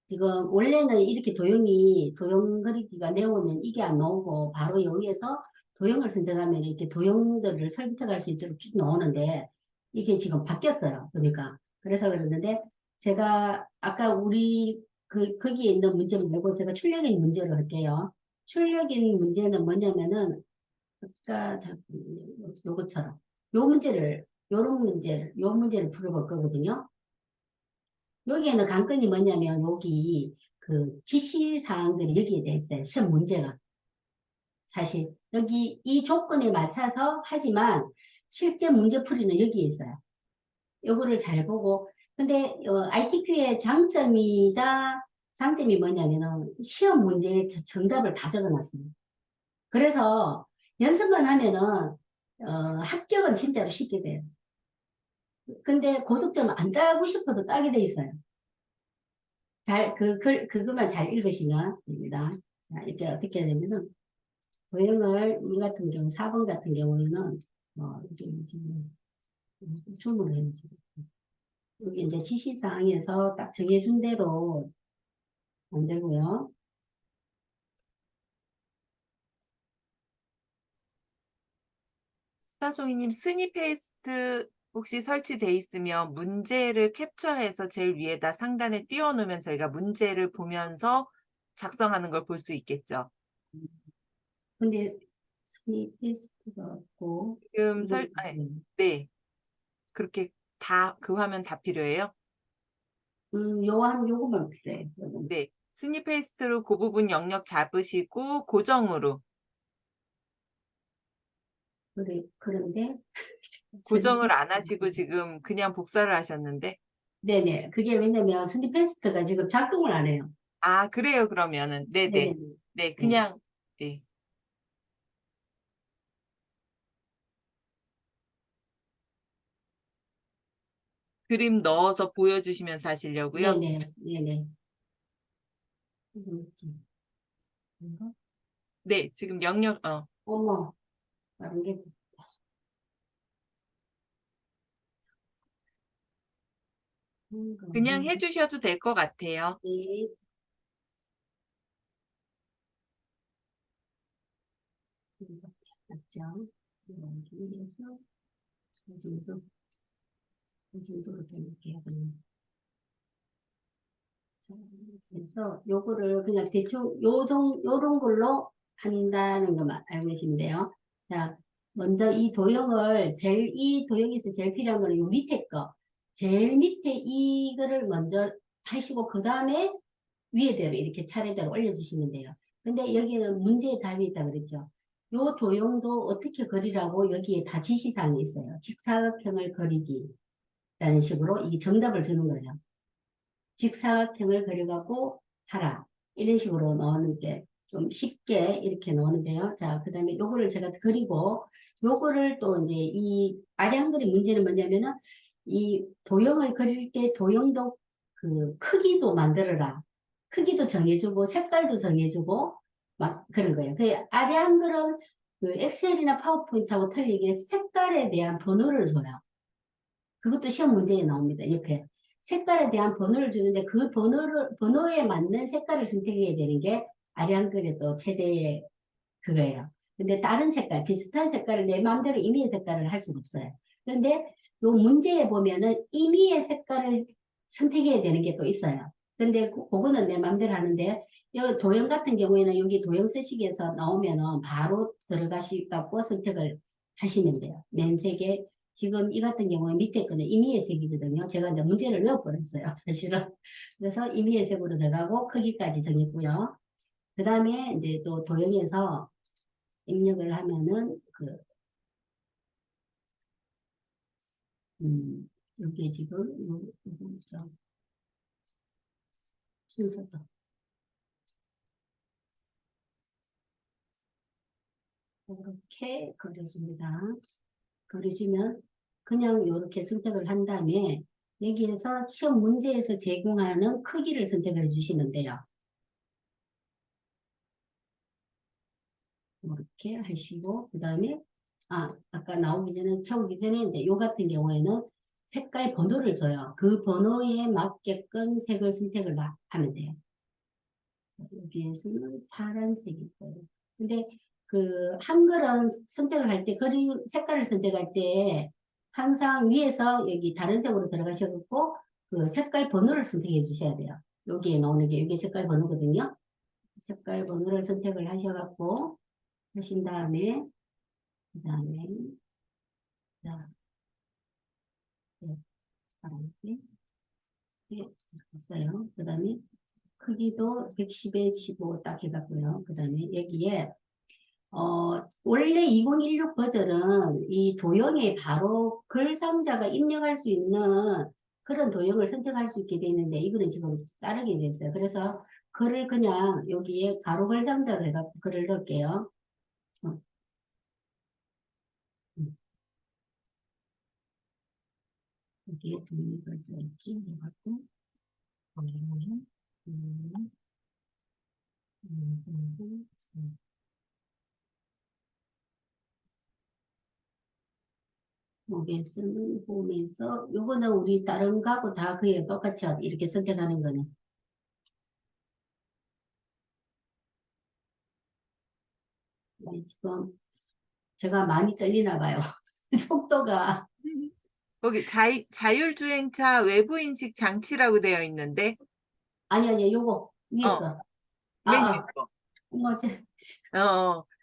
지금 원래는 이렇게 도형 그리기가 네오는 이게 안 나오고, 바로 여기에서 도형을 선택하면 이렇게 도형들을 선택할 수 있도록 쭉 나오는데, 이게 지금 바뀌었어요. 그러니까. 그래서 그랬는데, 제가 아까 우리 거기에 있는 문제 말고 제가 출력인 문제를 할게요. 출력인 문제는 뭐냐면은, 아까 요것처럼, 요 문제를 풀어볼 거거든요. 여기에는 관건이 뭐냐면 여기 그 지시 사항들이 여기에 돼 있어요. 시험 문제가. 사실 여기 이 조건에 맞춰서 하지만 실제 문제풀이는 여기에 있어요. 요거를 잘 보고 근데 ITQ의 장점이 뭐냐면은 시험 문제에 정답을 다 적어놨습니다. 그래서 연습만 하면은 합격은 진짜로 쉽게 돼요. 근데 고득점 안 따고 싶어도 따게 돼 있어요. 그것만 잘 읽으시면 됩니다. 자, 이렇게 어떻게 하냐면은, 도형을, 우리 같은 경우, 4번 같은 경우에는, 이게 지금, 줌으로 해주세요. 여기 이제 지시사항에서 딱 정해준 대로 만들고요. 사송이님, 스니 페이스트 혹시 설치돼 있으면 문제를 캡처해서 제일 위에다 상단에 띄워놓으면 저희가 문제를 보면서 작성하는 걸 볼 수 있겠죠. 근데, 스니 테스트가 없고, 지금 이거, 네. 그렇게 다, 그 화면 다 필요해요? 요거만 필요해. 요거만. 네. 스니 페이스트로 그 부분 영역 잡으시고 고정으로. 그런데, 스니 고정을 안 하시고 테스트. 지금 그냥 복사를 하셨는데. 네네. 그게 왜냐면, 스니 테스트가 지금 작동을 안 해요. 아, 그래요, 그러면은. 네네. 네네네. 네, 네. 그냥, 네. 그림 넣어서 보여주시면서 하시려고요? 네네. 네네. 이거 있지. 이거? 네, 지금 영역, 어머, 다른 게, 그냥 이거. 해주셔도 될 것 같아요. 네. 이거 맞죠? 여기에서 이 정도로 해볼게요. 그냥. 자, 그래서 요거를 그냥 대충 요런 걸로 한다는 것만 알고 계시면 돼요. 자, 먼저 이 도형에서 제일 필요한 거는 요 밑에 거. 제일 밑에 이거를 먼저 하시고, 그 다음에 위에대로 이렇게 차례대로 올려주시면 돼요. 근데 여기는 문제의 답이 있다 그랬죠. 요 도형도 어떻게 그리라고 여기에 다 지시사항이 있어요. 직사각형을 그리기라는 식으로 이 정답을 주는 거예요. 직사각형을 그려가고 하라. 이런 식으로 나오는 게 좀 쉽게 이렇게 나오는데요. 자, 그 다음에 요거를 제가 그리고 요거를 또 이제 이 아래 한글의 문제는 뭐냐면은 이 도형을 그릴 때 도형도 그 크기도 만들어라. 크기도 정해주고 색깔도 정해주고 막 그런 거예요. 그 아래 한글은 그 엑셀이나 파워포인트하고 틀리게 색깔에 대한 번호를 줘요. 그것도 시험 문제에 나옵니다. 옆에. 색깔에 대한 번호를 주는데 그 번호에 맞는 색깔을 선택해야 되는 게 아리안글의 최대의 그거예요. 근데 다른 색깔, 비슷한 색깔을 내 마음대로 임의의 색깔을 할 수가 없어요. 그런데 요 문제에 보면은 임의의 색깔을 선택해야 되는 게 또 있어요. 근데 그거는 내 마음대로 하는데, 여 도형 같은 경우에는 여기 도형 서식에서 나오면은 바로 들어가시갖고 선택을 하시면 돼요. 면색에 지금 이 같은 경우는 밑에 거는 임의의 색이거든요. 제가 이제 문제를 외워버렸어요, 사실은. 그래서 임의의 색으로 들어가고 크기까지 정했고요. 그 다음에 이제 또 도형에서 입력을 하면은 여기에 지금 요거 있죠. 순서도 이렇게 그려줍니다. 그려주면 그냥 이렇게 선택을 한 다음에 여기에서 시험 문제에서 제공하는 크기를 선택을 해주시면 돼요. 이렇게 하시고 그 다음에 아까 나오기 전에 채우기 전에 이제 요 같은 경우에는 색깔 번호를 줘요. 그 번호에 맞게끔 색을 선택을 하면 돼요. 여기에서는 파란색이 있어요. 근데 그 한글은 선택을 할 때, 그림 색깔을 선택할 때 항상 위에서 여기 다른 색으로 들어가셔갖고 그 색깔 번호를 선택해 주셔야 돼요. 여기에 나오는 게 이게 색깔 번호거든요. 색깔 번호를 선택을 하셔갖고 하신 다음에 그다음에 자, 네, 파란색 예, 있어요. 그다음에 크기도 110에 15 딱 해갖고요. 그다음에 여기에 원래 2016 버전은 이 도형에 바로 글 상자가 입력할 수 있는 그런 도형을 선택할 수 있게 돼 있는데 이거는 지금 다르게 됐어요. 그래서 글을 그냥 여기에 가로 글 상자로 해갖고 글을 넣을게요. 어, 음, 여기에 도형을 이렇게 해갖고 음, 음. 목에 쓰는 홈에서 요거는 우리 다른 거하고 다 그게 똑같이 이렇게 선택하는 거는 네, 지금 제가 많이 떨리나 봐요. 속도가 거기 자율주행차 외부 인식 장치라고 되어 있는데, 아니 요거 위에 어, 거. 아, 맨 위에 아, 거. 뭐,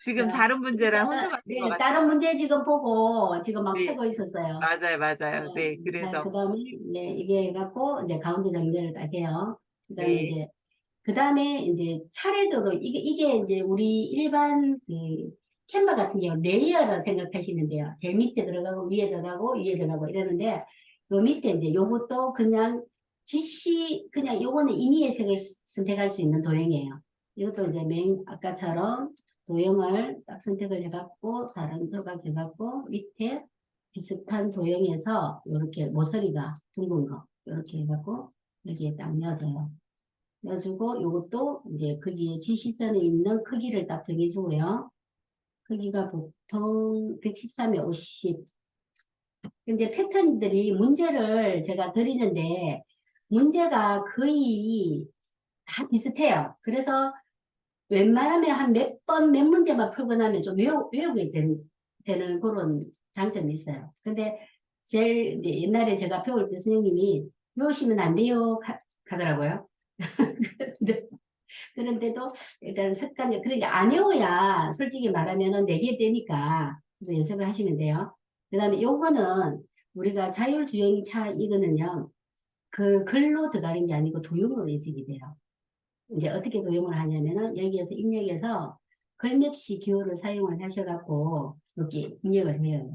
지금 다른 문제랑 혼동하신 것 네, 같아요. 다른 문제 지금 보고 지금 막 네, 채고 있었어요. 맞아요, 맞아요. 네, 자, 그래서, 그다음에 네, 이게 해갖고 이제 가운데 정리를 딱 해요. 그다음에 네, 이제 그다음에 이제 차례대로 이게 이제 우리 일반 그 캔버 같은 경우 레이어라 생각하시면 돼요. 제일 밑에 들어가고 위에 들어가고 위에 들어가고 이러는데 요 밑에 이제 요것도 그냥 그냥 요거는 임의의 색을 선택할 수 있는 도형이에요. 이것도 이제 아까처럼 도형을 딱 선택을 해갖고 다른 조각 해갖고 밑에 비슷한 도형에서 이렇게 모서리가 둥근 거 이렇게 해갖고 여기에 딱 넣어줘요. 넣어주고 요것도 이제 거기에 지시선에 있는 크기를 딱 정해주고요. 크기가 보통 113에 50. 근데 패턴들이 문제를 제가 드리는데 문제가 거의 다 비슷해요. 그래서 웬만하면 한 몇 번, 몇 문제만 풀고 나면 좀 외우게 되는 그런 장점이 있어요. 근데 제일 이제 옛날에 제가 배울 때 선생님이 외우시면 안 돼요 하더라고요. 근데 그런데도 일단 습관이 그러니까 안 외워야 솔직히 말하면은 내게 되니까 그래서 연습을 하시면 돼요. 그다음에 요거는 우리가 자율주행차 이거는요 그 글로 들어가는 게 아니고 도형으로 인식이 돼요. 이제 어떻게 도용을 하냐면은 여기에서 입력해서 글맵시 기호를 사용을 하셔갖고 여기 입력을 해요.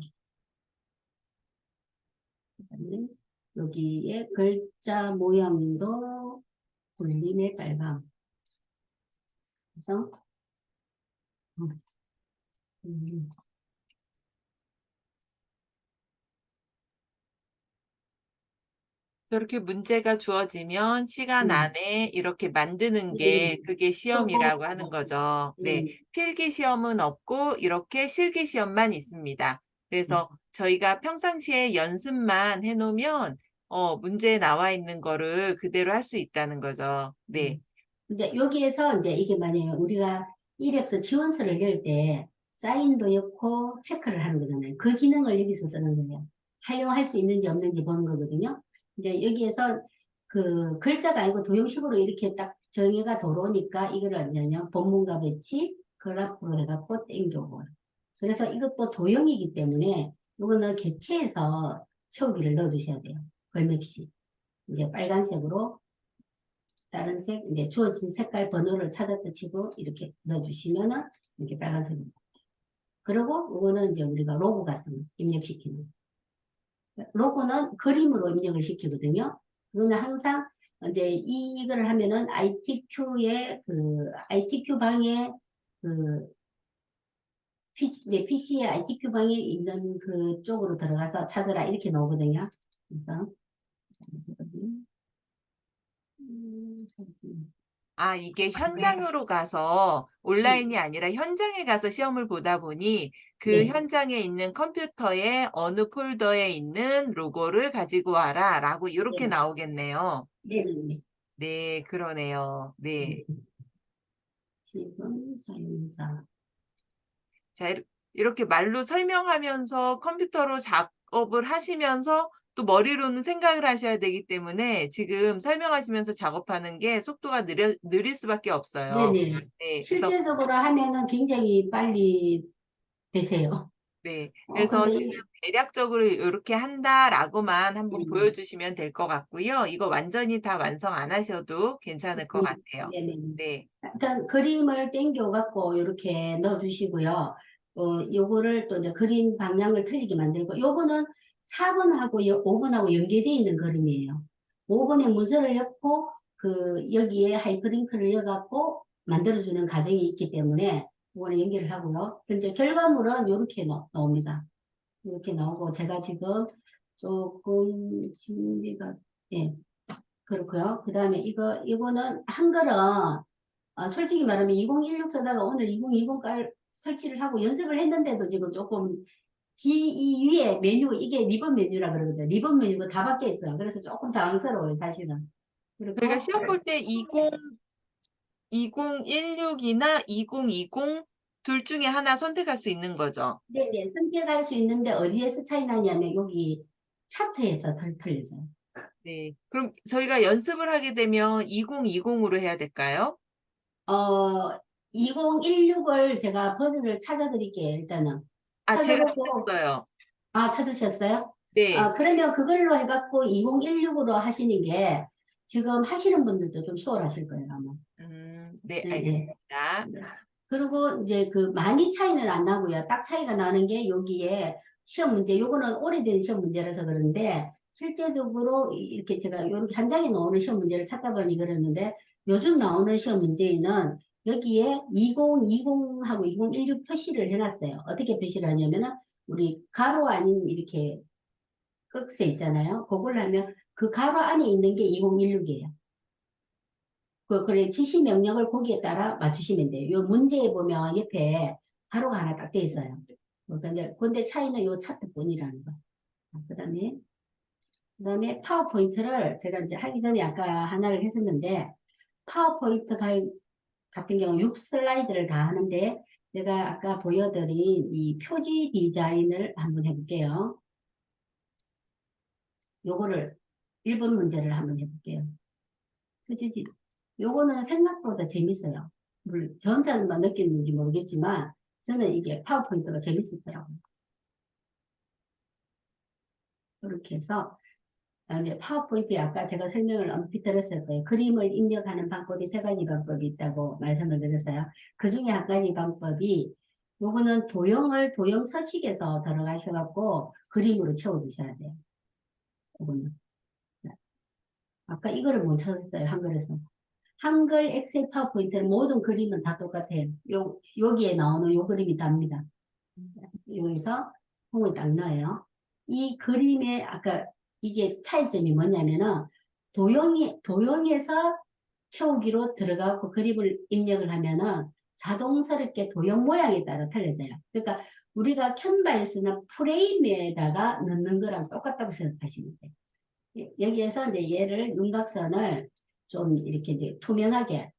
그다음에 여기에 글자 모양도 굴림의 빨강. 그래서 음, 저렇게 문제가 주어지면 시간 음, 안에 이렇게 만드는 게 음, 그게 그리고 시험이라고 하는 거죠. 네, 음, 필기 시험은 없고 이렇게 실기 시험만 있습니다. 그래서 저희가 평상시에 연습만 해놓으면 문제에 나와 있는 거를 그대로 할 수 있다는 거죠. 네, 이제 여기에서 이제 이게 만약에 우리가 이력서 지원서를 낼 때 사인도 넣고 체크를 하는 거잖아요. 그 기능을 여기서 쓰는 거예요. 활용할 수 있는지 없는지 보는 거거든요. 이제 여기에서 그 글자가 아니고 도형식으로 이렇게 딱 정의가 들어오니까 이거를 하냐면 본문과 배치 그래프로 해갖고 땡겨고. 그래서 이것도 도형이기 때문에 이거는 객체에서 채우기를 넣어주셔야 돼요. 걸맵시. 이제 빨간색으로 다른 색, 이제 주어진 색깔 번호를 찾았다 치고 이렇게 넣어주시면은 이렇게 빨간색입니다. 그리고 이거는 이제 우리가 로고 같은 거 입력시키는. 로고는 그림으로 입력을 시키거든요. 그거는 항상 이제 이거를 하면은 ITQ의 그 ITQ 방에 그 PC의 ITQ 방에 있는 그 쪽으로 들어가서 찾으라 이렇게 나오거든요. 그래서 이게 현장으로 가서 온라인이 아니라 현장에 가서 시험을 보다 보니 그 네, 현장에 있는 컴퓨터에 어느 폴더에 있는 로고를 가지고 와라 라고 이렇게 네, 나오겠네요. 네, 네, 네, 그러네요. 네. 네. 지금 사용자. 자, 이렇게 말로 설명하면서 컴퓨터로 작업을 하시면서 또 머리로는 생각을 하셔야 되기 때문에 지금 설명하시면서 작업하는 게 속도가 느릴 수밖에 없어요. 네네. 네, 그래서 실제적으로 하면은 굉장히 빨리 되세요. 네. 그래서 근데 지금 대략적으로 이렇게 한다라고만 한번 음, 보여주시면 될 것 같고요. 이거 완전히 다 완성 안 하셔도 괜찮을 것 같아요. 네네. 네. 일단 그림을 땡겨 갖고 이렇게 넣어 주시고요. 요거를 또 이제 그림 방향을 틀리게 만들고, 요거는 4번하고 5번하고 연계되어 있는 그림이에요. 5번에 문서를 넣고, 여기에 하이퍼링크를 넣어 갖고 만들어주는 과정이 있기 때문에, 이거는 연결을 하고요. 이제 결과물은 이렇게 나옵니다. 이렇게 나오고, 제가 지금 조금 준비가, 예. 그렇고요. 그 다음에 이거는 한글은, 솔직히 말하면 2016 쓰다가 오늘 2020 설치를 하고 연습을 했는데도 지금 조금 이 위에 메뉴, 이게 리본 메뉴라 그러거든요. 리본 메뉴가 다 바뀌어 있어요. 그래서 조금 당황스러워요, 사실은. 저희가 그리고, 시험 볼 때 2016이나 2020 둘 중에 하나 선택할 수 있는 거죠. 네네, 선택할 수 있는데 어디에서 차이 나냐면 여기 차트에서 틀려져요. 네. 그럼 저희가 연습을 하게 되면 2020으로 해야 될까요? 어, 2016을 제가 버전을 찾아드릴게요, 일단은. 아, 제가 찾아보고, 찾았어요. 찾으셨어요? 네. 그러면 그걸로 해갖고 2016으로 하시는 게 지금 하시는 분들도 좀 수월하실 거예요, 아마. 네, 네, 네. 알겠습니다. 네. 그리고 이제 그 많이 차이는 안 나고요. 딱 차이가 나는 게 여기에 시험 문제, 요거는 오래된 시험 문제라서 그런데 실제적으로 이렇게 제가 이렇게 한 장에 나오는 시험 문제를 찾다 보니 그랬는데 요즘 나오는 시험 문제에는 여기에 2020하고 2016 표시를 해놨어요. 어떻게 표시를 하냐면은 우리 가로 아닌 이렇게 끝세 있잖아요. 그걸 하면 그 가로 안에 있는 게 2016이에요. 그래, 지시 명령을 거기에 따라 맞추시면 돼요. 요 문제에 보면 옆에 가로가 하나 딱 돼 있어요. 근데 차이는 요 차트뿐이라는 거. 그다음에 파워포인트를 제가 이제 하기 전에 아까 하나를 했었는데, 파워포인트 같은 경우 6슬라이드를 다 하는데, 제가 아까 보여드린 이 표지 디자인을 한번 해볼게요. 요거를 1번 문제를 한번 해볼게요. 표지 요거는 생각보다 재밌어요. 물론 저 혼자만 느꼈는지 모르겠지만 저는 이게 파워포인트가 재밌었더라고요. 그렇게 해서 그다음에 파워포인트에 아까 제가 설명을 얼핏 들었을 거예요. 그림을 입력하는 방법이 세 가지 방법이 있다고 말씀을 드렸어요. 그 중에 한 가지 방법이 요거는 도형 서식에서 들어가셔갖고 그림으로 채워주셔야 돼요. 요거는. 아까 이거를 못 찾았어요. 한글에서. 한글 엑셀 파워포인트는 모든 그림은 다 똑같아요. 여기에 나오는 요 그림이 답니다. 여기서 홍을 딱 넣어요. 이 그림의 아까 이게 차이점이 뭐냐면은 도형에서 채우기로 들어가고 그림을 입력을 하면은 자동스럽게 도형 모양에 따라 틀려져요. 그러니까 우리가 캔버스나 프레임에다가 넣는 거랑 똑같다고 생각하시면 돼요. 여기에서 이제 얘를 윤곽선을 좀 이렇게 이제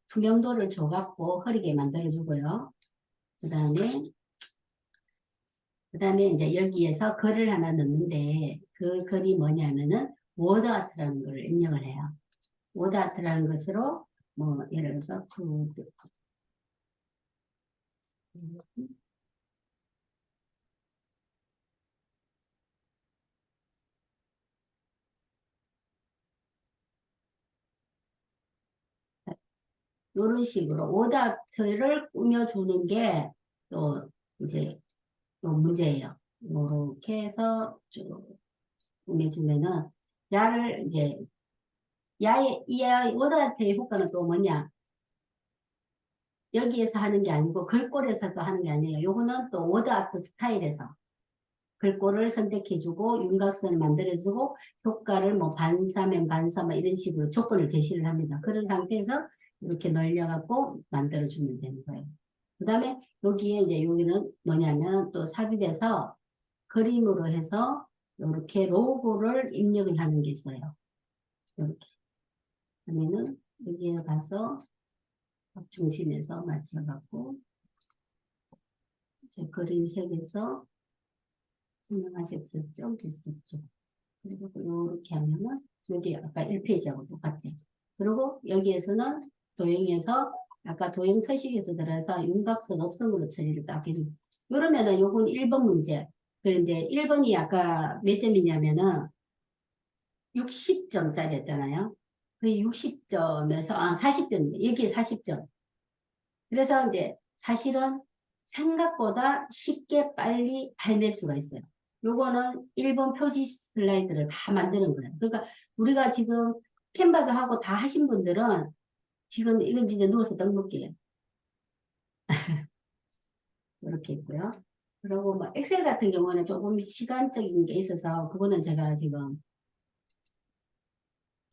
투명도를 줘갖고 흐리게 만들어주고요. 그 다음에 이제 여기에서 글을 하나 넣는데 그 글이 뭐냐면은 워드아트라는 걸 입력을 해요. 워드아트라는 것으로 뭐 예를 들어서 푸드 이런 식으로 워드아트를 꾸며주는 게 또 이제 또 문제예요. 이렇게 해서 쭉 꾸며주면은 야를 이제 이 워드아트의 효과는 또 뭐냐? 여기에서 하는 게 아니고 글꼴에서도 하는 게 아니에요. 요거는 또 워드아트 스타일에서 글꼴을 선택해주고 윤곽선을 만들어주고 효과를 뭐 반사면 반사 뭐 이런 식으로 조건을 제시를 합니다. 그런 상태에서 이렇게 늘려갖고 만들어주면 되는 거예요. 그 다음에 여기에 이제 여기는 뭐냐면 또 삽입해서 그림으로 해서 이렇게 로고를 입력을 하는 게 있어요. 이렇게 하면은 여기에 가서 중심에서 맞춰갖고 이제 그림색에서 투명화색 썼죠, 됐었죠. 그리고 이렇게 하면은 여기 아까 1페이지하고 똑같아요. 그리고 여기에서는 도형에서 아까 도형 서식에서 들어서 윤곽선 없음으로 처리를 딱 해줍니다. 그러면은 요건 1번 문제. 그리고 이제 1번이 아까 몇 점이냐면은 60점짜리였잖아요. 그 60점에서 40점입니다. 여기에 40점. 그래서 이제 사실은 생각보다 쉽게 빨리 해낼 수가 있어요. 요거는 1번 표지 슬라이드를 다 만드는 거예요. 그러니까 우리가 지금 캔버도 하고 다 하신 분들은 지금 이건 진짜 누워서 떡볶이에요. 이렇게 있고요. 그리고 뭐 엑셀 같은 경우는 조금 시간적인 게 있어서 그거는 제가 지금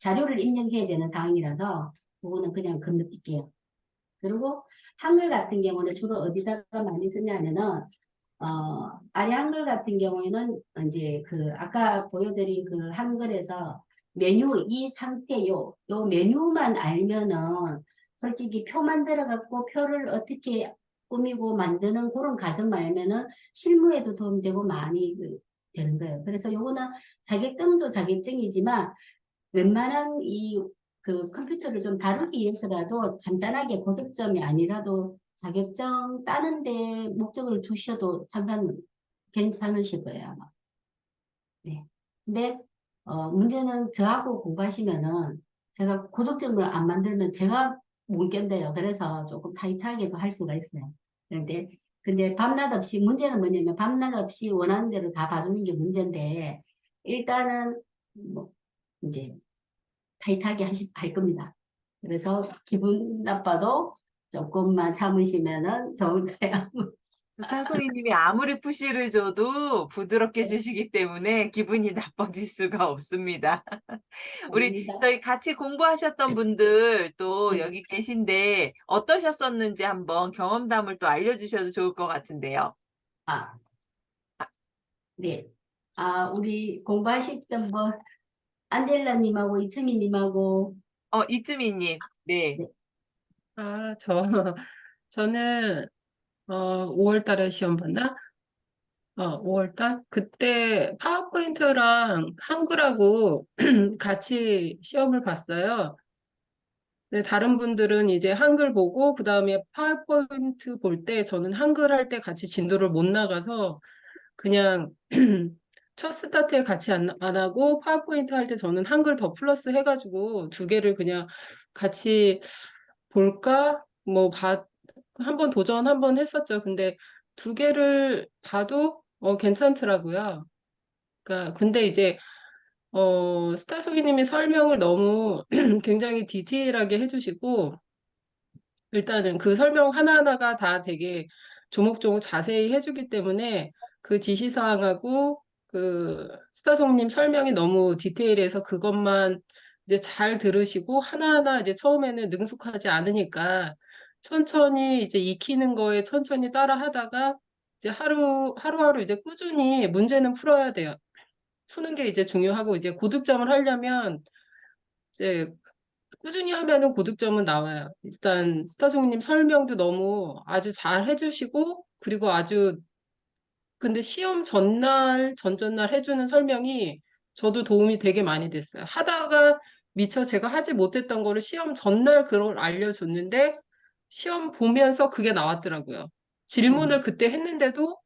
자료를 입력해야 되는 상황이라서 그거는 그냥 건너뛸게요. 그리고 한글 같은 경우는 주로 어디다가 많이 쓰냐면은 아리 한글 같은 경우에는 이제 그 아까 보여드린 그 한글에서 메뉴 이 상태 요 메뉴만 알면은 솔직히 표 만들어 갖고 표를 어떻게 꾸미고 만드는 그런 과정만 알면은 실무에도 도움되고 많이 되는 거예요. 그래서 요거는 자격증도 자격증이지만 웬만한 그 컴퓨터를 좀 다루기 위해서라도 간단하게 고득점이 아니라도 자격증 따는데 목적을 두셔도 괜찮으실 거예요, 아마. 네. 근데, 문제는 저하고 공부하시면은 제가 고득점을 안 만들면 제가 못 견뎌요. 그래서 조금 타이트하게도 할 수가 있어요. 근데 밤낮 없이, 문제는 뭐냐면 밤낮 없이 원하는 대로 다 봐주는 게 문제인데, 일단은 뭐, 이제 타이트하게 할 겁니다. 그래서 기분 나빠도 조금만 참으시면은 좋을 거예요. 스타소희님이 아무리 푸시를 줘도 부드럽게 주시기 때문에 기분이 나빠질 수가 없습니다. 우리 아닙니다. 저희 같이 공부하셨던 분들 또 네. 여기 계신데 어떠셨었는지 한번 경험담을 또 알려주셔도 좋을 것 같은데요. 아, 네. 우리 공부하실 때 뭐, 안젤라님하고 이채민님하고, 이쯤이님. 네. 네, 아, 저는, 5월 달에 시험 봤나? 5월 달? 그때 파워포인트랑 한글하고 같이 시험을 봤어요. 근데 다른 분들은 이제 한글 보고, 그 다음에 파워포인트 볼 때, 저는 한글 할 때 같이 진도를 못 나가서, 그냥 첫 스타트에 같이 안 하고, 파워포인트 할 때 저는 한글 더 플러스 해가지고, 두 개를 그냥 같이 볼까? 한번 도전 한번 했었죠. 근데 두 개를 봐도 괜찮더라고요. 근데 이제 스타소기님이 설명을 너무 굉장히 디테일하게 해주시고 일단은 그 설명 하나하나가 다 되게 조목조목 자세히 해주기 때문에 그 지시사항하고 그 스타송님 설명이 너무 디테일해서 그것만 이제 잘 들으시고 하나하나 이제 처음에는 능숙하지 않으니까 천천히 이제 익히는 거에 천천히 따라 하다가 이제 하루하루 이제 꾸준히 문제는 풀어야 돼요. 푸는 게 이제 중요하고 이제 고득점을 하려면 이제 꾸준히 하면은 고득점은 나와요. 일단 스타송님 설명도 너무 아주 잘 해주시고 그리고 아주 근데 시험 전날 전전날 해주는 설명이 저도 도움이 되게 많이 됐어요. 하다가 미처 제가 하지 못했던 거를 시험 전날 그걸 알려줬는데 시험 보면서 그게 나왔더라고요. 질문을 음, 그때 했는데도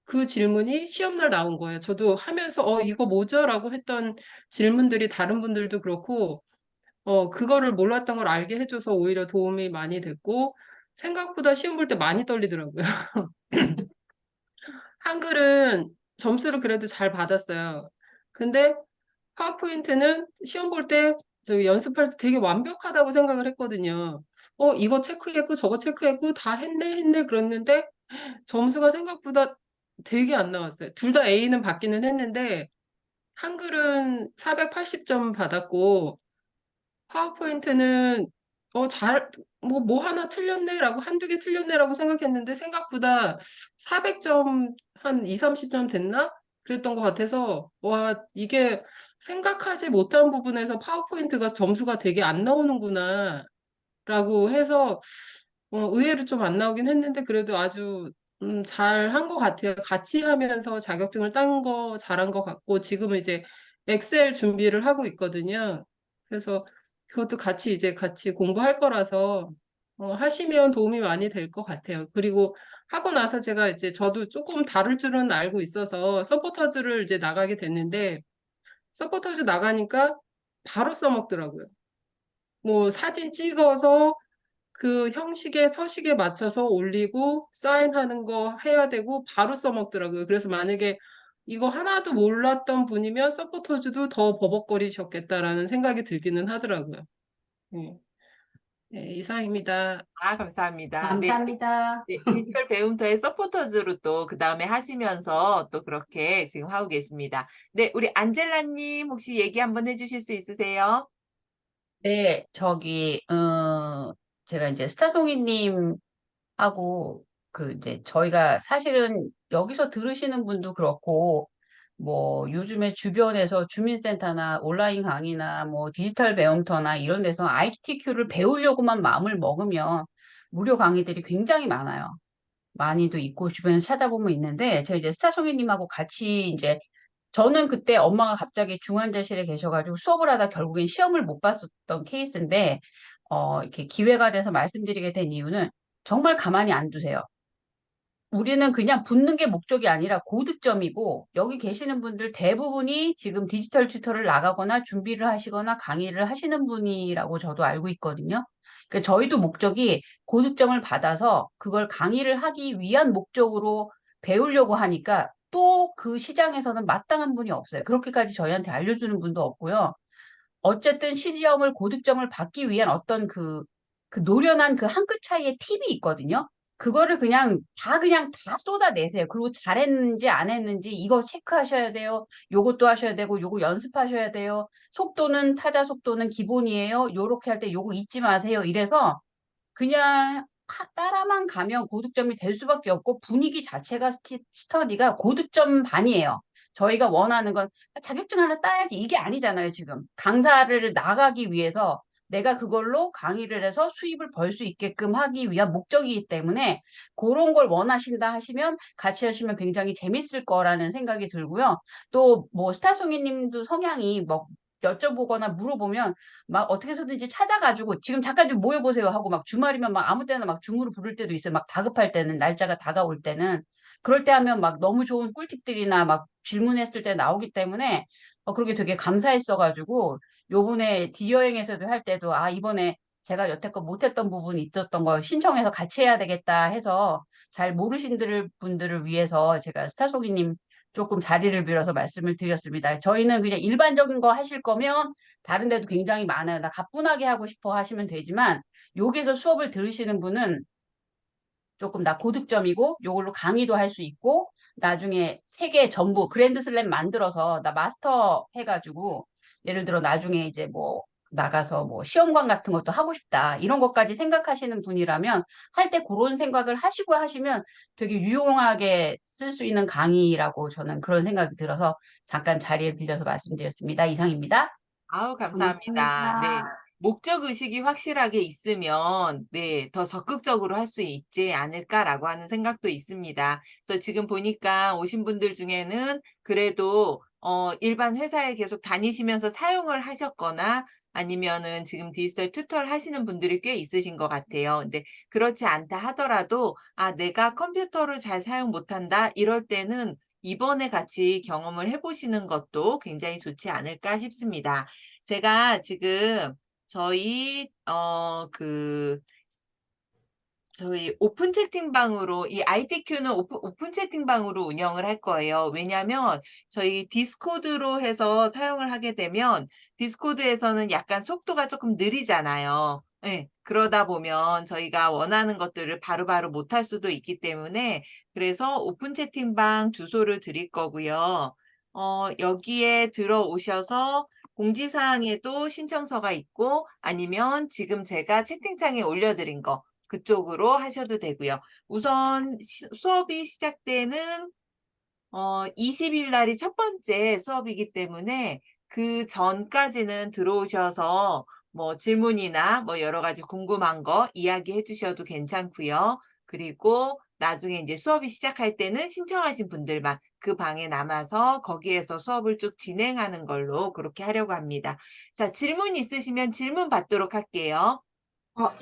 그 질문이 시험날 나온 거예요. 저도 하면서 이거 뭐죠? 라고 했던 질문들이 다른 분들도 그렇고 그거를 몰랐던 걸 알게 해줘서 오히려 도움이 많이 됐고, 생각보다 시험 볼 때 많이 떨리더라고요. 한글은 점수를 그래도 잘 받았어요. 근데 파워포인트는 시험 볼 때, 저 연습할 때 되게 완벽하다고 생각을 했거든요. 이거 체크했고, 저거 체크했고, 다 했네, 그랬는데, 점수가 생각보다 되게 안 나왔어요. 둘 다 A는 받기는 했는데, 한글은 480점 받았고, 파워포인트는 뭐 하나 틀렸네라고 한두 개 틀렸네라고 생각했는데 생각보다 400점 한 2, 30점 됐나? 그랬던 것 같아서 와 이게 생각하지 못한 부분에서 파워포인트가 점수가 되게 안 나오는구나 라고 해서 의외로 좀 안 나오긴 했는데 그래도 아주 잘한 것 같아요. 같이 하면서 자격증을 딴 거 잘한 것 같고 지금은 이제 엑셀 준비를 하고 있거든요. 그래서 그것도 같이 공부할 거라서 하시면 도움이 많이 될 것 같아요. 그리고 하고 나서 제가 이제 저도 조금 다룰 줄은 알고 있어서 서포터즈를 이제 나가게 됐는데 서포터즈 나가니까 바로 써먹더라고요. 뭐 사진 찍어서 그 형식에 서식에 맞춰서 올리고 사인하는 거 해야 되고 바로 써먹더라고요. 그래서 만약에 이거 하나도 몰랐던 분이면 서포터즈도 더 버벅거리셨겠다라는 생각이 들기는 하더라고요. 네, 네, 이상입니다. 감사합니다. 네. 감사합니다. 네, 디지털 배움터의 서포터즈로 또 그 다음에 하시면서 또 그렇게 지금 하고 계십니다. 네, 우리 안젤라님 혹시 얘기 한번 해주실 수 있으세요? 네, 제가 이제 스타송이님하고 이제 저희가 사실은 여기서 들으시는 분도 그렇고, 뭐 요즘에 주변에서 주민센터나 온라인 강의나 뭐 디지털 배움터나 이런 데서 ITQ를 배우려고만 마음을 먹으면 무료 강의들이 굉장히 많아요. 많이도 있고 주변에 찾아보면 있는데, 제가 이제 스타송이님하고 같이 이제 저는 그때 엄마가 갑자기 중환자실에 계셔가지고 수업을 하다 결국엔 시험을 못 봤었던 케이스인데, 이렇게 기회가 돼서 말씀드리게 된 이유는 정말 가만히 안 두세요. 우리는 그냥 붙는 게 목적이 아니라 고득점이고, 여기 계시는 분들 대부분이 지금 디지털 튜터를 나가거나 준비를 하시거나 강의를 하시는 분이라고 저도 알고 있거든요. 그러니까 저희도 목적이 고득점을 받아서 그걸 강의를 하기 위한 목적으로 배우려고 하니까 또 그 시장에서는 마땅한 분이 없어요. 그렇게까지 저희한테 알려주는 분도 없고요. 어쨌든 시험을 고득점을 받기 위한 어떤 그 노련한 그 한 끗 차이의 팁이 있거든요. 그거를 그냥 다 쏟아내세요. 그리고 잘했는지 안 했는지 이거 체크하셔야 돼요. 요것도 하셔야 되고 요거 연습하셔야 돼요. 속도는 타자 속도는 기본이에요. 요렇게 할 때 요거 잊지 마세요. 이래서 그냥 따라만 가면 고득점이 될 수밖에 없고 분위기 자체가 스터디가 고득점 반이에요. 저희가 원하는 건 자격증 하나 따야지 이게 아니잖아요, 지금. 강사를 나가기 위해서 내가 그걸로 강의를 해서 수입을 벌 수 있게끔 하기 위한 목적이기 때문에 그런 걸 원하신다 하시면 같이 하시면 굉장히 재밌을 거라는 생각이 들고요. 또 뭐 스타송이 님도 성향이 뭐 여쭤보거나 물어보면 막 어떻게 해서든지 찾아가지고 지금 잠깐 좀 모여보세요 하고 막 주말이면 막 아무 때나 막 줌으로 부를 때도 있어요. 막 다급할 때는 날짜가 다가올 때는 그럴 때 하면 막 너무 좋은 꿀팁들이나 막 질문했을 때 나오기 때문에 그렇게 되게 감사했어가지고 요번에 D여행에서도 할 때도 이번에 제가 여태껏 못했던 부분이 있었던 거 신청해서 같이 해야 되겠다 해서 잘 모르신 분들을 위해서 제가 스타소기님 조금 자리를 빌어서 말씀을 드렸습니다. 저희는 그냥 일반적인 거 하실 거면 다른 데도 굉장히 많아요. 나 가뿐하게 하고 싶어 하시면 되지만 여기서 수업을 들으시는 분은 조금 나 고득점이고 요걸로 강의도 할 수 있고 나중에 세계 전부 그랜드슬램 만들어서 나 마스터 해가지고 예를 들어 나중에 이제 뭐 나가서 뭐 시험관 같은 것도 하고 싶다 이런 것까지 생각하시는 분이라면 할 때 그런 생각을 하시고 하시면 되게 유용하게 쓸 수 있는 강의라고 저는 그런 생각이 들어서 잠깐 자리를 빌려서 말씀드렸습니다. 이상입니다. 아우, 감사합니다. 네. 감사합니다. 목적 의식이 확실하게 있으면, 네, 더 적극적으로 할 수 있지 않을까라고 하는 생각도 있습니다. 그래서 지금 보니까 오신 분들 중에는 그래도, 일반 회사에 계속 다니시면서 사용을 하셨거나 아니면은 지금 디지털 튜터를 하시는 분들이 꽤 있으신 것 같아요. 근데 그렇지 않다 하더라도, 내가 컴퓨터를 잘 사용 못한다, 이럴 때는 이번에 같이 경험을 해보시는 것도 굉장히 좋지 않을까 싶습니다. 제가 지금 저희 저희 오픈 채팅방으로 이 ITQ는 오픈 채팅방으로 운영을 할 거예요. 왜냐하면 저희 디스코드로 해서 사용을 하게 되면 디스코드에서는 약간 속도가 조금 느리잖아요. 네, 그러다 보면 저희가 원하는 것들을 바로바로 못할 수도 있기 때문에 그래서 오픈 채팅방 주소를 드릴 거고요. 여기에 들어오셔서 공지사항에도 신청서가 있고 아니면 지금 제가 채팅창에 올려드린 거 그쪽으로 하셔도 되고요. 우선 수업이 시작되는 20일 날이 첫 번째 수업이기 때문에 그 전까지는 들어오셔서 뭐 질문이나 뭐 여러 가지 궁금한 거 이야기해 주셔도 괜찮고요. 그리고 나중에 이제 수업이 시작할 때는 신청하신 분들만 그 방에 남아서 거기에서 수업을 쭉 진행하는 걸로 그렇게 하려고 합니다. 자, 질문 있으시면 질문 받도록 할게요.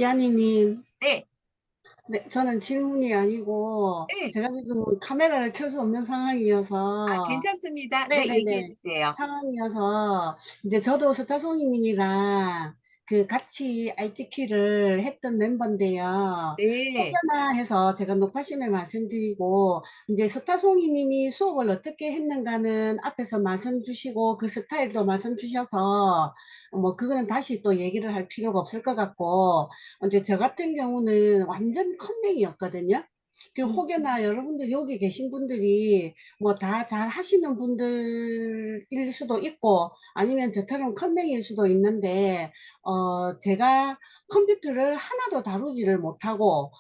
야니님, 네, 네, 저는 질문이 아니고, 네. 제가 지금 카메라를 켤 수 없는 상황이어서, 괜찮습니다. 네, 얘기해 네네네, 주세요. 상황이어서, 이제 저도 스타소니님이랑 같이 IT키를 했던 멤버인데요. 네. 혹여나 해서 제가 녹화심에 말씀드리고, 이제 스타소니님이 수업을 어떻게 했는가는 앞에서 말씀 주시고, 그 스타일도 말씀 주셔서, 뭐, 그거는 다시 또 얘기를 할 필요가 없을 것 같고, 이제 저 같은 경우는 완전 컴맹이었거든요. 그 혹여나 여러분들 여기 계신 분들이 뭐 다 잘 하시는 분들일 수도 있고 아니면 저처럼 컴맹일 수도 있는데 제가 컴퓨터를 하나도 다루지를 못하고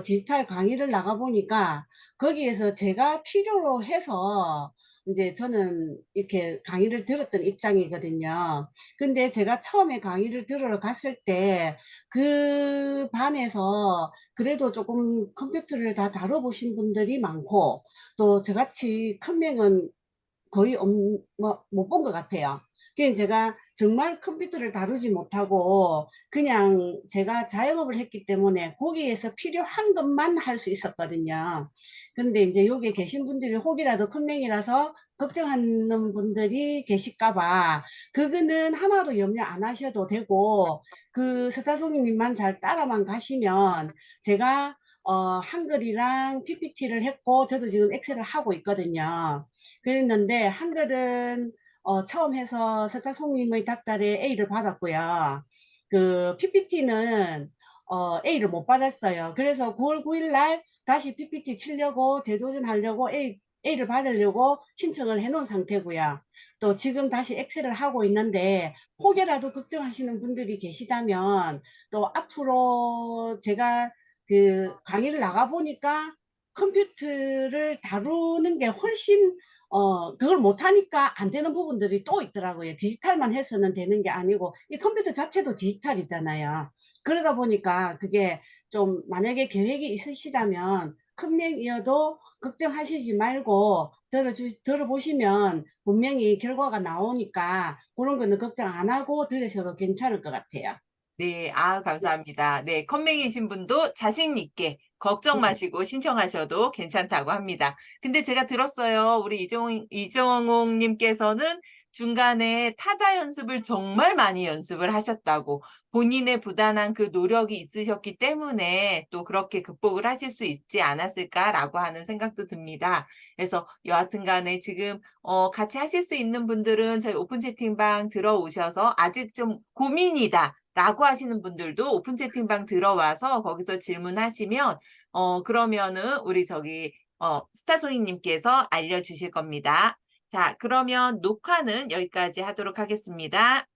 디지털 강의를 나가 보니까 거기에서 제가 필요로 해서 이제 저는 이렇게 강의를 들었던 입장이거든요. 근데 제가 처음에 강의를 들으러 갔을 때 그 반에서 그래도 조금 컴퓨터를 다 다뤄보신 분들이 많고 또 저같이 컴맹은 거의 못 본 것 같아요. 그냥 제가 정말 컴퓨터를 다루지 못하고 그냥 제가 자영업을 했기 때문에 거기에서 필요한 것만 할 수 있었거든요. 근데 이제 여기 계신 분들이 혹이라도 컴맹이라서 걱정하는 분들이 계실까 봐 그거는 하나도 염려 안 하셔도 되고 그 스타송님만 잘 따라만 가시면 제가 한글이랑 PPT를 했고 저도 지금 엑셀을 하고 있거든요. 그랬는데 한글은 처음 해서 서타송님의 닥달에 A를 받았고요. 그 PPT는 A를 못 받았어요. 그래서 9월 9일 날 다시 PPT 치려고 재도전하려고 A를 받으려고 신청을 해놓은 상태고요. 또 지금 다시 엑셀을 하고 있는데 혹여라도 걱정하시는 분들이 계시다면 또 앞으로 제가 그 강의를 나가 보니까 컴퓨터를 다루는 게 훨씬 그걸 못하니까 안 되는 부분들이 또 있더라고요. 디지털만 해서는 되는 게 아니고 이 컴퓨터 자체도 디지털이잖아요. 그러다 보니까 그게 좀 만약에 계획이 있으시다면 큰명이어도 걱정하시지 말고 들어보시면 분명히 결과가 나오니까 그런 거는 걱정 안 하고 들으셔도 괜찮을 것 같아요. 네, 아, 감사합니다. 네, 컴맹이신 분도 자신 있게 걱정 마시고 신청하셔도 괜찮다고 합니다. 근데 제가 들었어요. 우리 이정옥님께서는 중간에 타자 연습을 정말 많이 연습을 하셨다고 본인의 부단한 그 노력이 있으셨기 때문에 또 그렇게 극복을 하실 수 있지 않았을까라고 하는 생각도 듭니다. 그래서 여하튼 간에 지금 같이 하실 수 있는 분들은 저희 오픈 채팅방 들어오셔서 아직 좀 고민이다. 라고 하시는 분들도 오픈 채팅방 들어와서 거기서 질문하시면 그러면은 우리 저기 스타소니님께서 알려주실 겁니다. 자, 그러면 녹화는 여기까지 하도록 하겠습니다.